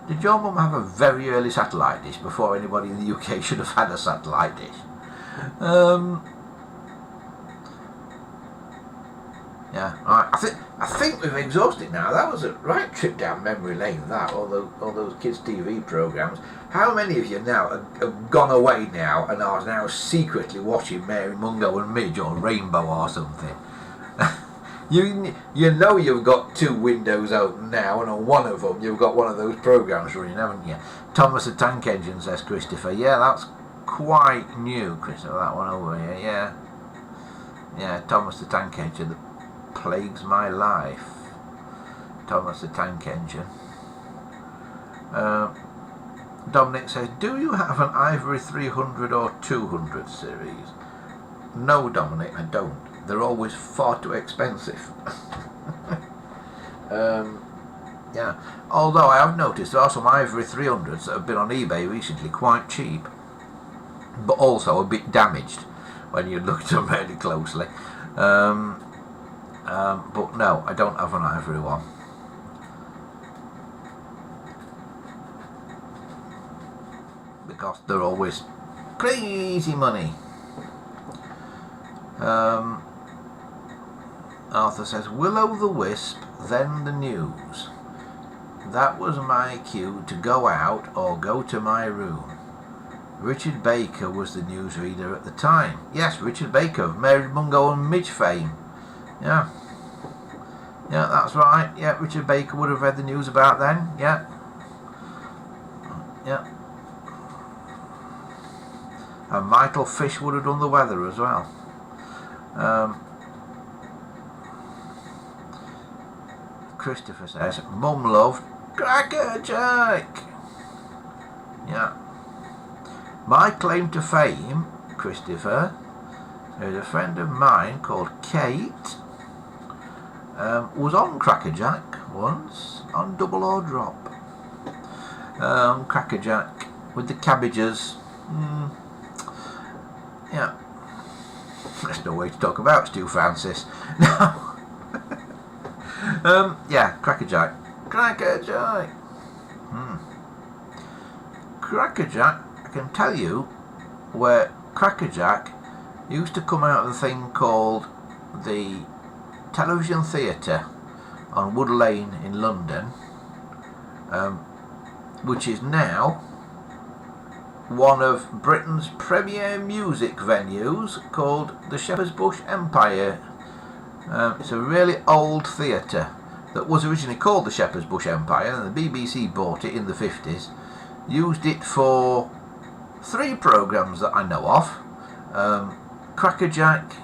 Did your mum have a very early satellite dish before anybody in the UK should have had a satellite dish? Yeah, I think we've exhausted now. That was a right trip down memory lane. That all those kids' TV programs. How many of you now have gone away now and are now secretly watching Mary Mungo and Midge or Rainbow or something? You know you've got 2 windows open now, and on one of them you've got one of those programs running, haven't you? Thomas the Tank Engine, says Christopher. Yeah, quite new, Christopher, that one over here, yeah. Yeah, Thomas the Tank Engine that plagues my life. Thomas the Tank Engine. Dominic says, do you have an Ivory 300 or 200 series? No, Dominic, I don't. They're always far too expensive. Yeah. Although I have noticed there are some Ivory 300s that have been on eBay recently quite cheap, but also a bit damaged when you look at them really closely. But no, I don't have an Ivory one. Because they're always crazy money. Arthur says, Will-o'-the-Wisp, then the news. That was my cue to go out or go to my room. Richard Baker was the newsreader at the time. Yes, Richard Baker of Mary Mungo and Midge fame. Yeah. Yeah, that's right. Yeah, Richard Baker would have read the news about then. Yeah. Yeah. And Michael Fish would have done the weather as well. Christopher says, Mum loved Cracker Jack. Yeah. My claim to fame, Christopher, is a friend of mine called Kate, was on Cracker Jack once on Double or Drop. Cracker Jack with the cabbages. Yeah. There's no way to talk about Stu Francis. No. Yeah, Cracker Jack. Cracker Jack. Cracker Jack, I can tell you where Cracker Jack used to come out of a thing called the Television Theatre on Wood Lane in London, which is now one of Britain's premier music venues called the Shepherd's Bush Empire. It's a really old theatre that was originally called the Shepherd's Bush Empire, and the BBC bought it in the 50s, used it for 3 programmes that I know of. Cracker Jack,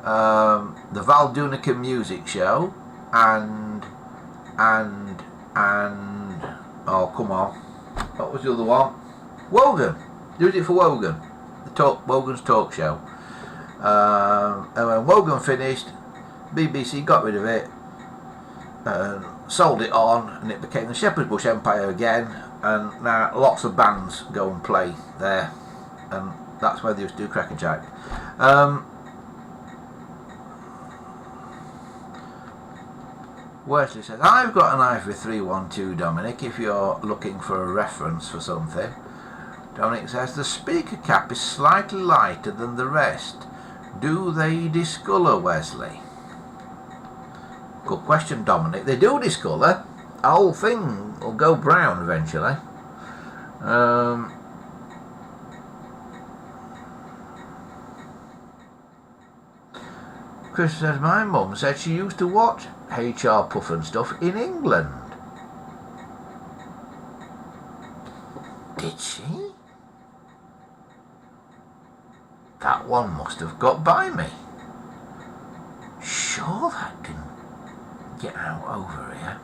the Val Doonican Music Show, and oh come on, what was the other one? Wogan. Used it for Wogan, Wogan's talk show. And when Wogan finished, BBC got rid of it and sold it on, and it became the Shepherd's Bush Empire again, and now lots of bands go and play there, and that's where they used to do Cracker Jack. Wesley says, I've got an Ivory 312, Dominic, if you're looking for a reference for something. Dominic says, the speaker cap is slightly lighter than the rest. Do they discolour, Wesley? Good question, Dominic. They do discolour. The whole thing will go brown eventually. Chris says, my mum said she used to watch HR Puff and stuff in England. Did she? That one must have got by me. Sure that didn't get out over here.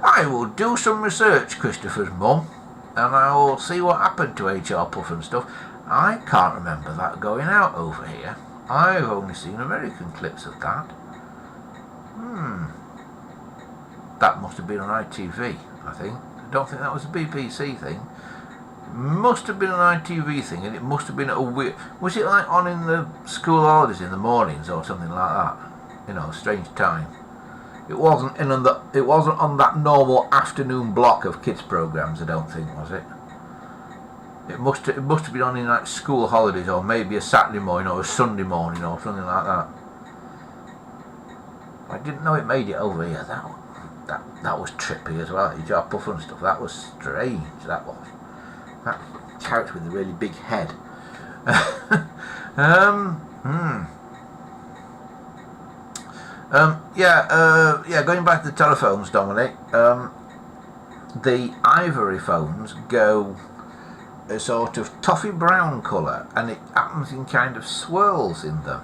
I will do some research, Christopher's mum, and I will see what happened to HR Puff and stuff. I can't remember that going out over here. I've only seen American clips of that. That must have been on ITV, I think. I don't think that was a BBC thing. It must have been an ITV thing, and it must have been a weird... Was it like on in the school holidays in the mornings or something like that? You know, strange time. It wasn't it wasn't on that normal afternoon block of kids programs, I don't think, was it? It must have been on in like school holidays, or maybe a Saturday morning or a Sunday morning or something like that. I didn't know it made it over here. That was trippy as well. HR Puff and stuff. That was strange. That was. That character with a really big head. Yeah. Going back to the telephones, Dominic. The Ivory phones go a sort of toffee brown colour, and it happens in kind of swirls in them.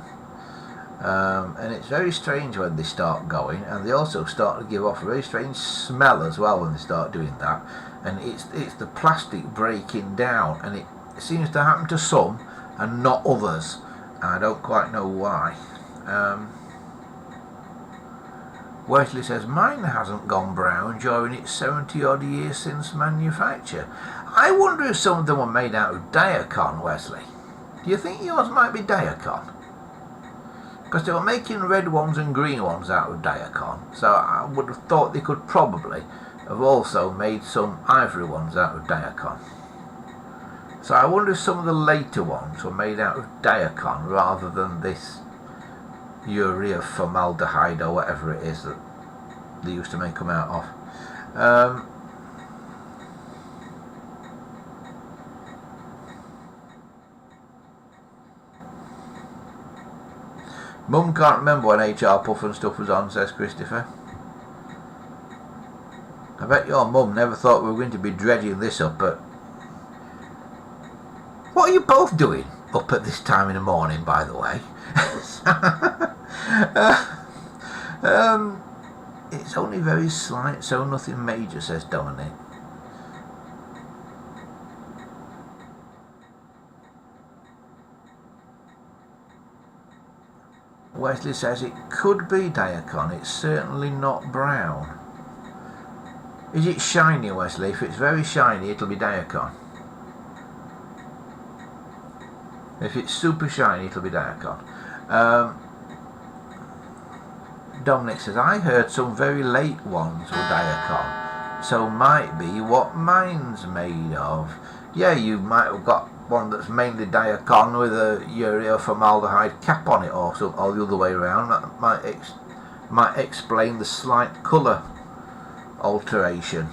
And it's very strange when they start going, and they also start to give off a very strange smell as well when they start doing that. And it's the plastic breaking down, and it seems to happen to some and not others. I don't quite know why. Wesley says, mine hasn't gone brown during its 70 odd years since manufacture. I wonder if some of them were made out of Diacon, Wesley. Do you think yours might be Diacon? Because they were making red ones and green ones out of Diacon, so I would have thought they could probably have also made some ivory ones out of Diacon. So I wonder if some of the later ones were made out of Diacon rather than this urea formaldehyde or whatever it is that they used to make them out of. Mum can't remember when HR Puff and stuff was on, says Christopher. I bet your mum never thought we were going to be dredging this up, but... What are you both doing up at this time in the morning, by the way? It's only very slight, so nothing major, says Dominic. Wesley says it could be Diacon, it's certainly not brown. Is it shiny, Wesley? If it's very shiny, it'll be Diacon. If it's super shiny, it'll be Diacon. Dominic says, I heard some very late ones were Diacon, so might be what mine's made of. Yeah, you might have got one that's mainly Diacon with a urea formaldehyde cap on it, or the other way around. That might explain the slight colour alteration.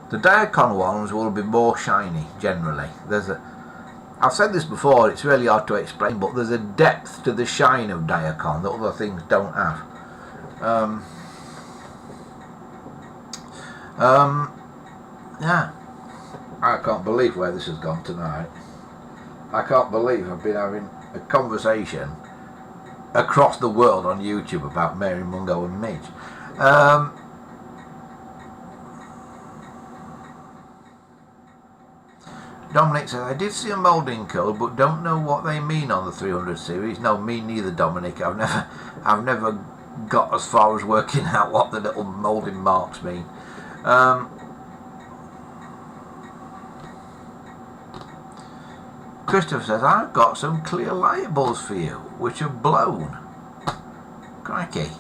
The Diacon ones will be more shiny generally. I've said this before, it's really hard to explain, but there's a depth to the shine of Diacon that other things don't have. Yeah, I can't believe where this has gone tonight. I can't believe I've been having a conversation across the world on YouTube about Mary Mungo and Midge. Dominic says, I did see a moulding code, but don't know what they mean on the 300 series. No, me neither, Dominic. I've never got as far as working out what the little moulding marks mean. Christopher says, I've got some clear light bulbs for you, which are blown. Crikey.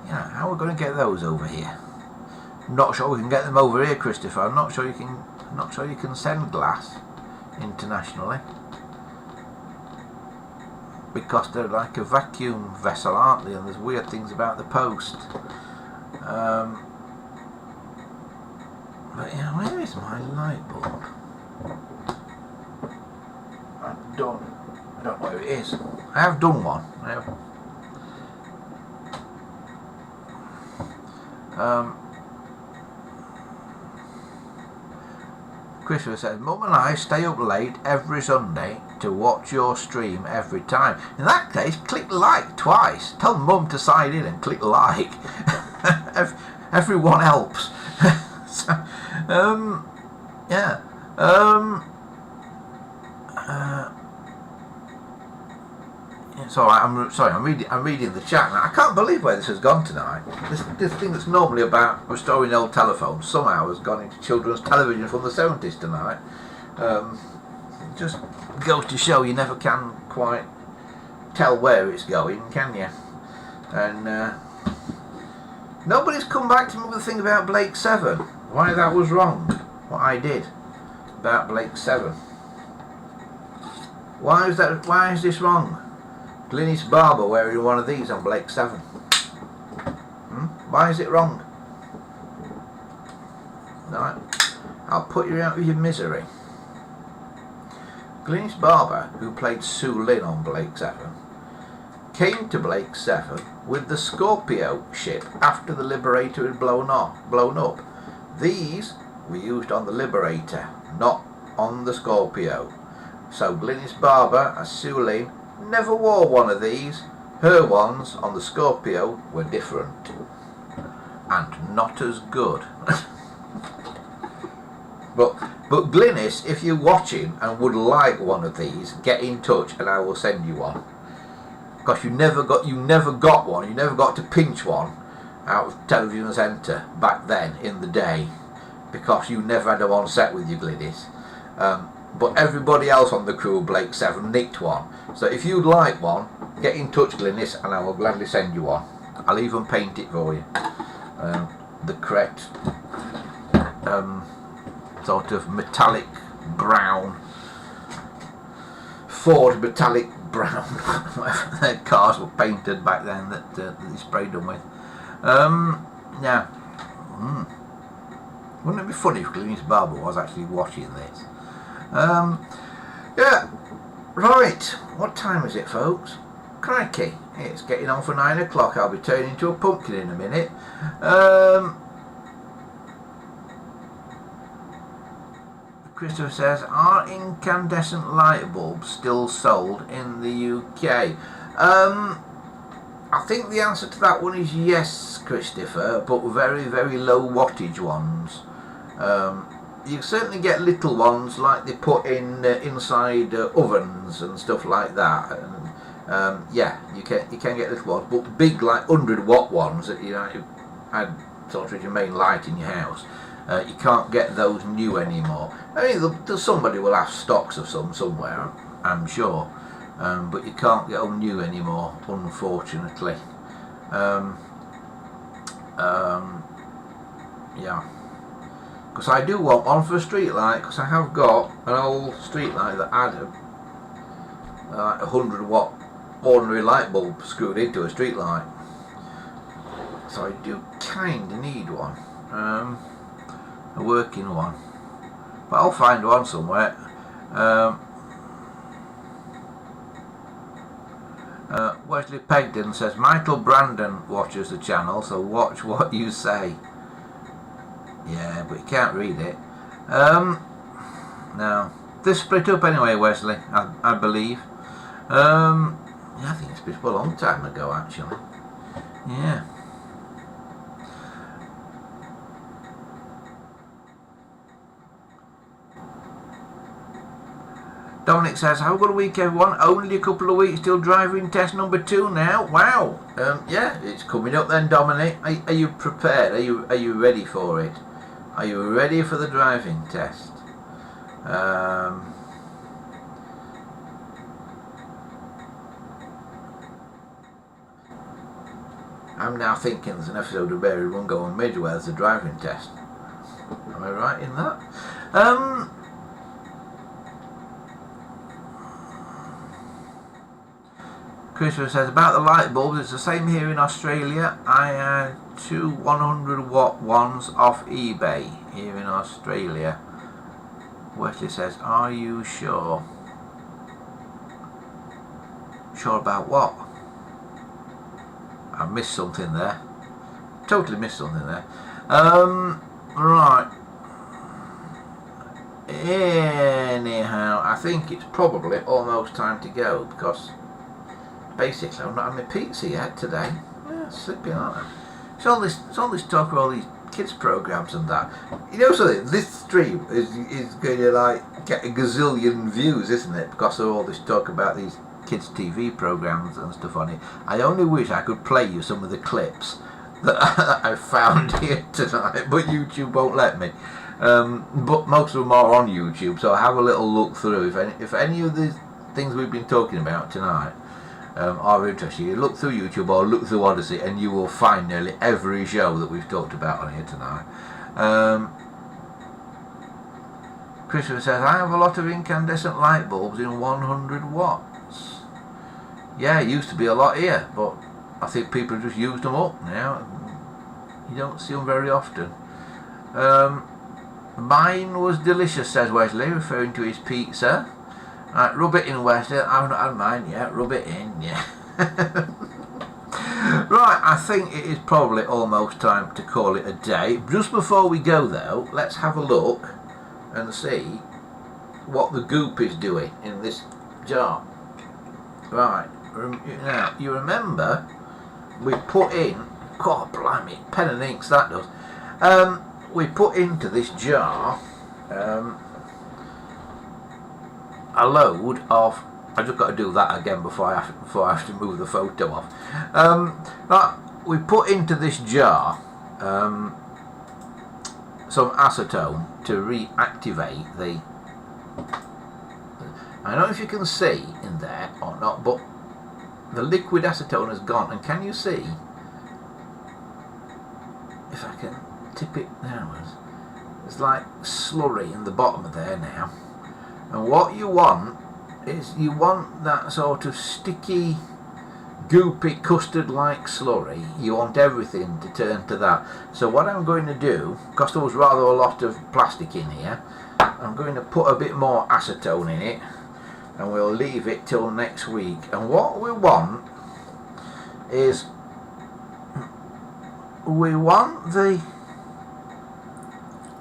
Yeah, how are we going to get those over here? I'm not sure we can get them over here, Christopher. I'm not sure you can send glass internationally, because they're like a vacuum vessel, aren't they? And there's weird things about the post. But yeah, where is my light bulb? I don't know where it is. I have done one. Christopher says, Mum and I stay up late every Sunday to watch your stream every time. In that case, click like twice. Tell Mum to sign in and click like. Everyone helps. So, yeah. It's alright, I'm reading the chat now. I can't believe where this has gone tonight. This thing that's normally about restoring old telephones somehow has gone into children's television from the 70s tonight. Just goes to show you never can quite tell where it's going, can you? And nobody's come back to me with the thing about Blake 7. Why that was wrong, what I did about Blake 7. Why is this wrong? Glynis Barber wearing one of these on Blake 7. Why is it wrong? Right, I'll put you out of your misery. Glynis Barber, who played Sue Lynn on Blake 7, came to Blake 7 with the Scorpio ship after the Liberator had blown up. These were used on the Liberator, not on the Scorpio. So Glynis Barber, as Sue never wore one of these. Her ones on the Scorpio were different and not as good. But Glynis, if you're watching and would like one of these, get in touch and I will send you one. Because you never got one. You never got to pinch one out of Television Centre back then in the day, because you never had them on set with you, Glynis. But everybody else on the crew of Blake 7 nicked one. So if you'd like one, get in touch, Glynis, and I will gladly send you one. I'll even paint it for you. The correct sort of metallic brown, Ford metallic brown, whatever their cars were painted back then that they sprayed them with. Now, wouldn't it be funny if Glynis Barber was actually watching this? Yeah, right, what time is it, folks? Crikey, it's getting on for 9 o'clock. I'll be turning into a pumpkin in a minute. Christopher says, are incandescent light bulbs still sold in the UK? I think the answer to that one is yes, Christopher, but very, very low wattage ones. You certainly get little ones like they put in inside ovens and stuff like that. And, yeah, you can get little ones, but big, like 100-watt ones that you had sort of your main light in your house. You can't get those new anymore. I mean, somebody will have stocks of some somewhere, I'm sure, but you can't get them new anymore, unfortunately. Yeah, because I do want one for a street light, because I have got an old street light that had a 100-watt ordinary light bulb screwed into a street light, so I do kind of need one. A working one, but I'll find one somewhere. Wesley Pegden says Michael Brandon watches the channel, so watch what you say. Yeah, but you can't read it. No, this split up anyway, Wesley, I believe. Yeah, I think it's split up a long time ago, actually. Yeah. Dominic says, have a good week, everyone. Only a couple of weeks till driving test number 2 now. Wow. Yeah, it's coming up then, Dominic. Are you prepared? Are you ready for it? Are you ready for the driving test? I'm now thinking there's an episode of Barry Rungo and Midge where there's a driving test. Am I right in that? Christopher says, about the light bulbs, it's the same here in Australia. I had 2 100-watt ones off eBay here in Australia. Wesley says, are you sure? Sure about what? I missed something there. Totally missed something there. Right. Anyhow, I think it's probably almost time to go, because basically I'm not having my pizza yet today. Yeah, sleeping, aren't I? It's all this talk of all these kids programs and that. You know something? This stream is going to like get a gazillion views, isn't it? Because of all this talk about these kids TV programs and stuff on it. I only wish I could play you some of the clips that I found here tonight, but YouTube won't let me. But most of them are on YouTube, so have a little look through. If any of the things we've been talking about tonight are interesting, you look through YouTube or look through Odyssey and you will find nearly every show that we've talked about on here tonight. Christopher says, I have a lot of incandescent light bulbs in 100 watts. Yeah, it used to be a lot here, but I think people have just used them up now. You don't see them very often. Mine was delicious, says Wesley, referring to his pizza. Right, rub it in, Wesley. I've not had mine yet. Rub it in, yeah. Right, I think it is probably almost time to call it a day. Just before we go though, let's have a look and see what the goop is doing in this jar. Right, now you remember we put in, God blimey, pen and inks that does. We put into this jar a load of, I just got to do that again before I have to move the photo off. We put into this jar some acetone to reactivate the, I don't know if you can see in there or not, but the liquid acetone has gone, and can you see, if I can tip it downwards, there's like slurry in the bottom of there now, and what you want is you want that sort of sticky, goopy, custard-like slurry. You want everything to turn to that. So what I'm going to do, because there was rather a lot of plastic in here, I'm going to put a bit more acetone in it, and we'll leave it till next week. And what we want is, we want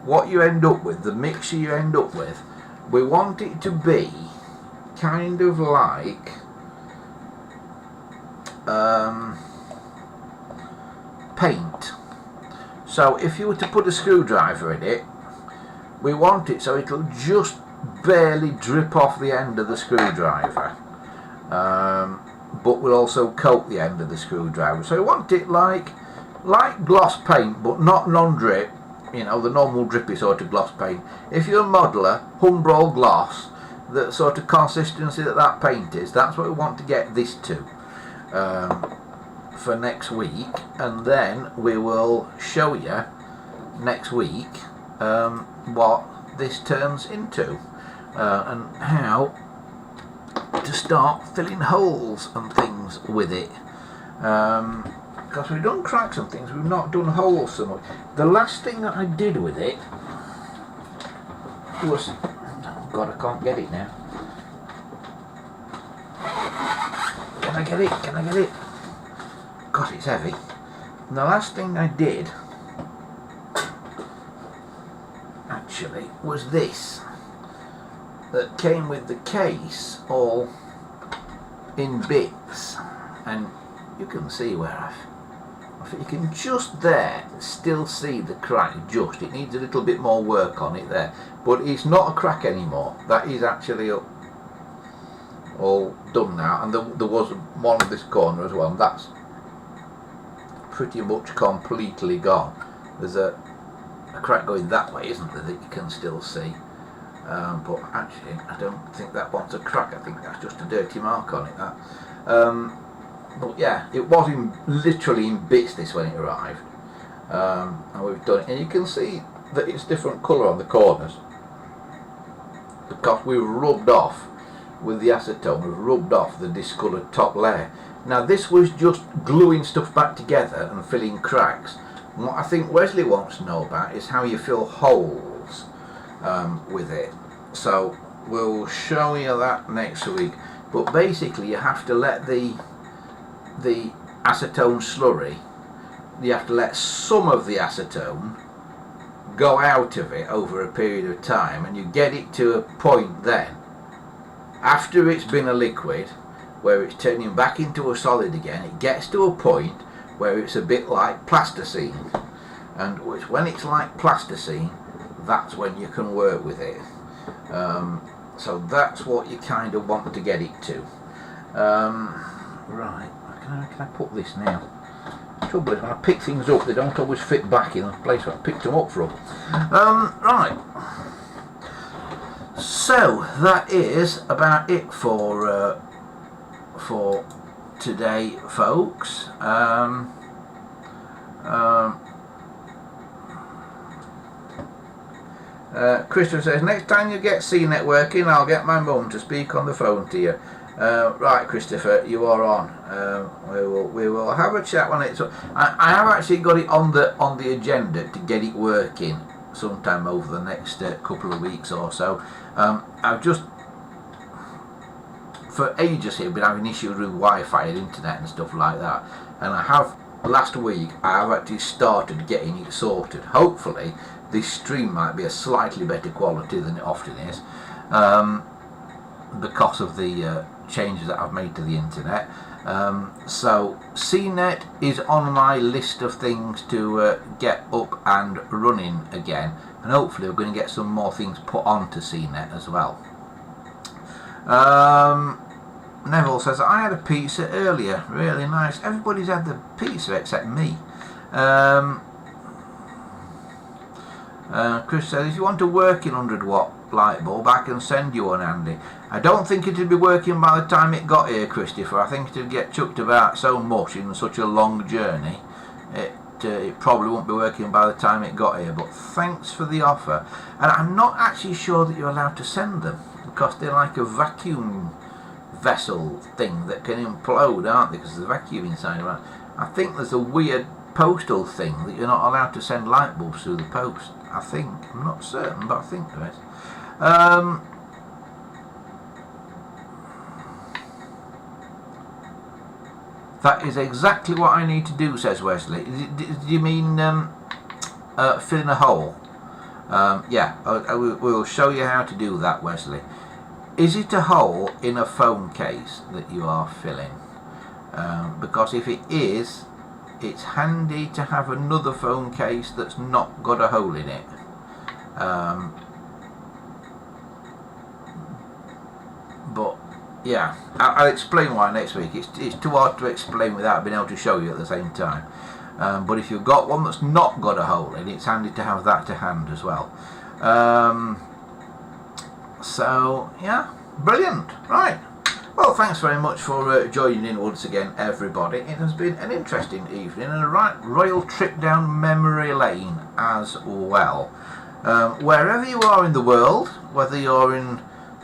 what you end up with, the mixture you end up with, we want it to be kind of like paint. So if you were to put a screwdriver in it, we want it so it'll just barely drip off the end of the screwdriver, but we'll also coat the end of the screwdriver. So we want it like gloss paint, but not non-drip, you know, the normal drippy sort of gloss paint. If you're a modeller, Humbrol gloss, the sort of consistency that paint is, that's what we want to get this to for next week, and then we will show you next week what this turns into and how to start filling holes and things with it, because we've done cracks and things, we've not done holes so much. The last thing that I did with it was, oh God, I can't get it now. Can I get it? Can I get it? God, it's heavy. And the last thing I did actually was this, that came with the case all in bits, and you can see where you can just there still see the crack. Just, it needs a little bit more work on it there, but it's not a crack anymore. That is actually all done now, and there was one of this corner as well, and that's pretty much completely gone. There's a crack going that way, isn't there, that you can still see, but actually I don't think that one's a crack. I think that's just a dirty mark on it, that. But yeah, it was literally in bits this when it arrived, and we've done it, and you can see that it's different colour on the corners because we've rubbed off with the acetone, we've rubbed off the discoloured top layer. Now this was just gluing stuff back together and filling cracks, and what I think Wesley wants to know about is how you fill holes with it. So we'll show you that next week, but basically you have to let the acetone slurry, you have to let some of the acetone go out of it over a period of time, and you get it to a point then, after it's been a liquid, where it's turning back into a solid again, it gets to a point where it's a bit like plasticine, and when it's like plasticine, that's when you can work with it. So that's what you kind of want to get it to. Right, can I put this now? The trouble is when I pick things up, they don't always fit back in the place where I picked them up from. Right, so that is about it for today, folks. Christopher says, next time you get C-Net working, I'll get my mum to speak on the phone to you. Right, Christopher, you are on. We will have a chat when it's. I have actually got it on the agenda to get it working sometime over the next couple of weeks or so. I've just for ages here been having issues with Wi-Fi and internet and stuff like that, and I have last week I have actually started getting it sorted. Hopefully this stream might be a slightly better quality than it often is, because of the changes that I've made to the internet. So CNET is on my list of things to get up and running again, and hopefully we're going to get some more things put onto CNET as well. Neville says, I had a pizza earlier, really nice. Everybody's had the pizza except me. Chris says, if you want a working 100-watt light bulb, I can send you one, Andy. I don't think it'd be working by the time it got here, Christopher. I think it'd get chucked about so much in such a long journey. It probably won't be working by the time it got here, but thanks for the offer. And I'm not actually sure that you're allowed to send them, because they're like a vacuum vessel thing that can implode, aren't they, because there's a vacuum inside of it. I think there's a weird postal thing that you're not allowed to send light bulbs through the post. I think, I'm not certain, but I think there is. That is exactly what I need to do, says Wesley. Do you mean fill in a hole? Yeah, we will show you how to do that, Wesley. Is it a hole in a phone case that you are filling? Because if it is, it's handy to have another phone case that's not got a hole in it. But yeah, I'll explain why next week. It's too hard to explain without being able to show you at the same time. But if you've got one that's not got a hole in it, it's handy to have that to hand as well. So yeah, brilliant. Right, well, thanks very much for joining in once again, everybody. It has been an interesting evening and a right royal trip down memory lane as well. Wherever you are in the world, whether you're in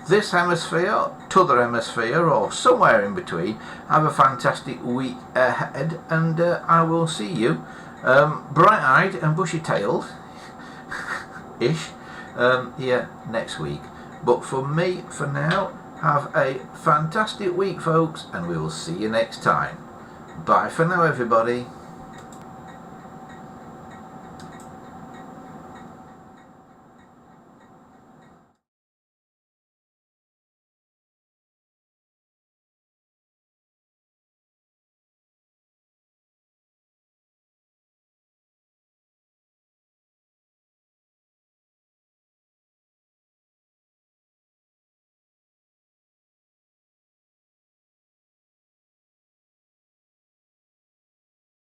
this hemisphere, t'other hemisphere, or somewhere in between, have a fantastic week ahead, and I will see you bright-eyed and bushy-tailed ish here next week. But for me, for now, have a fantastic week, folks, and we will see you next time. Bye for now, everybody.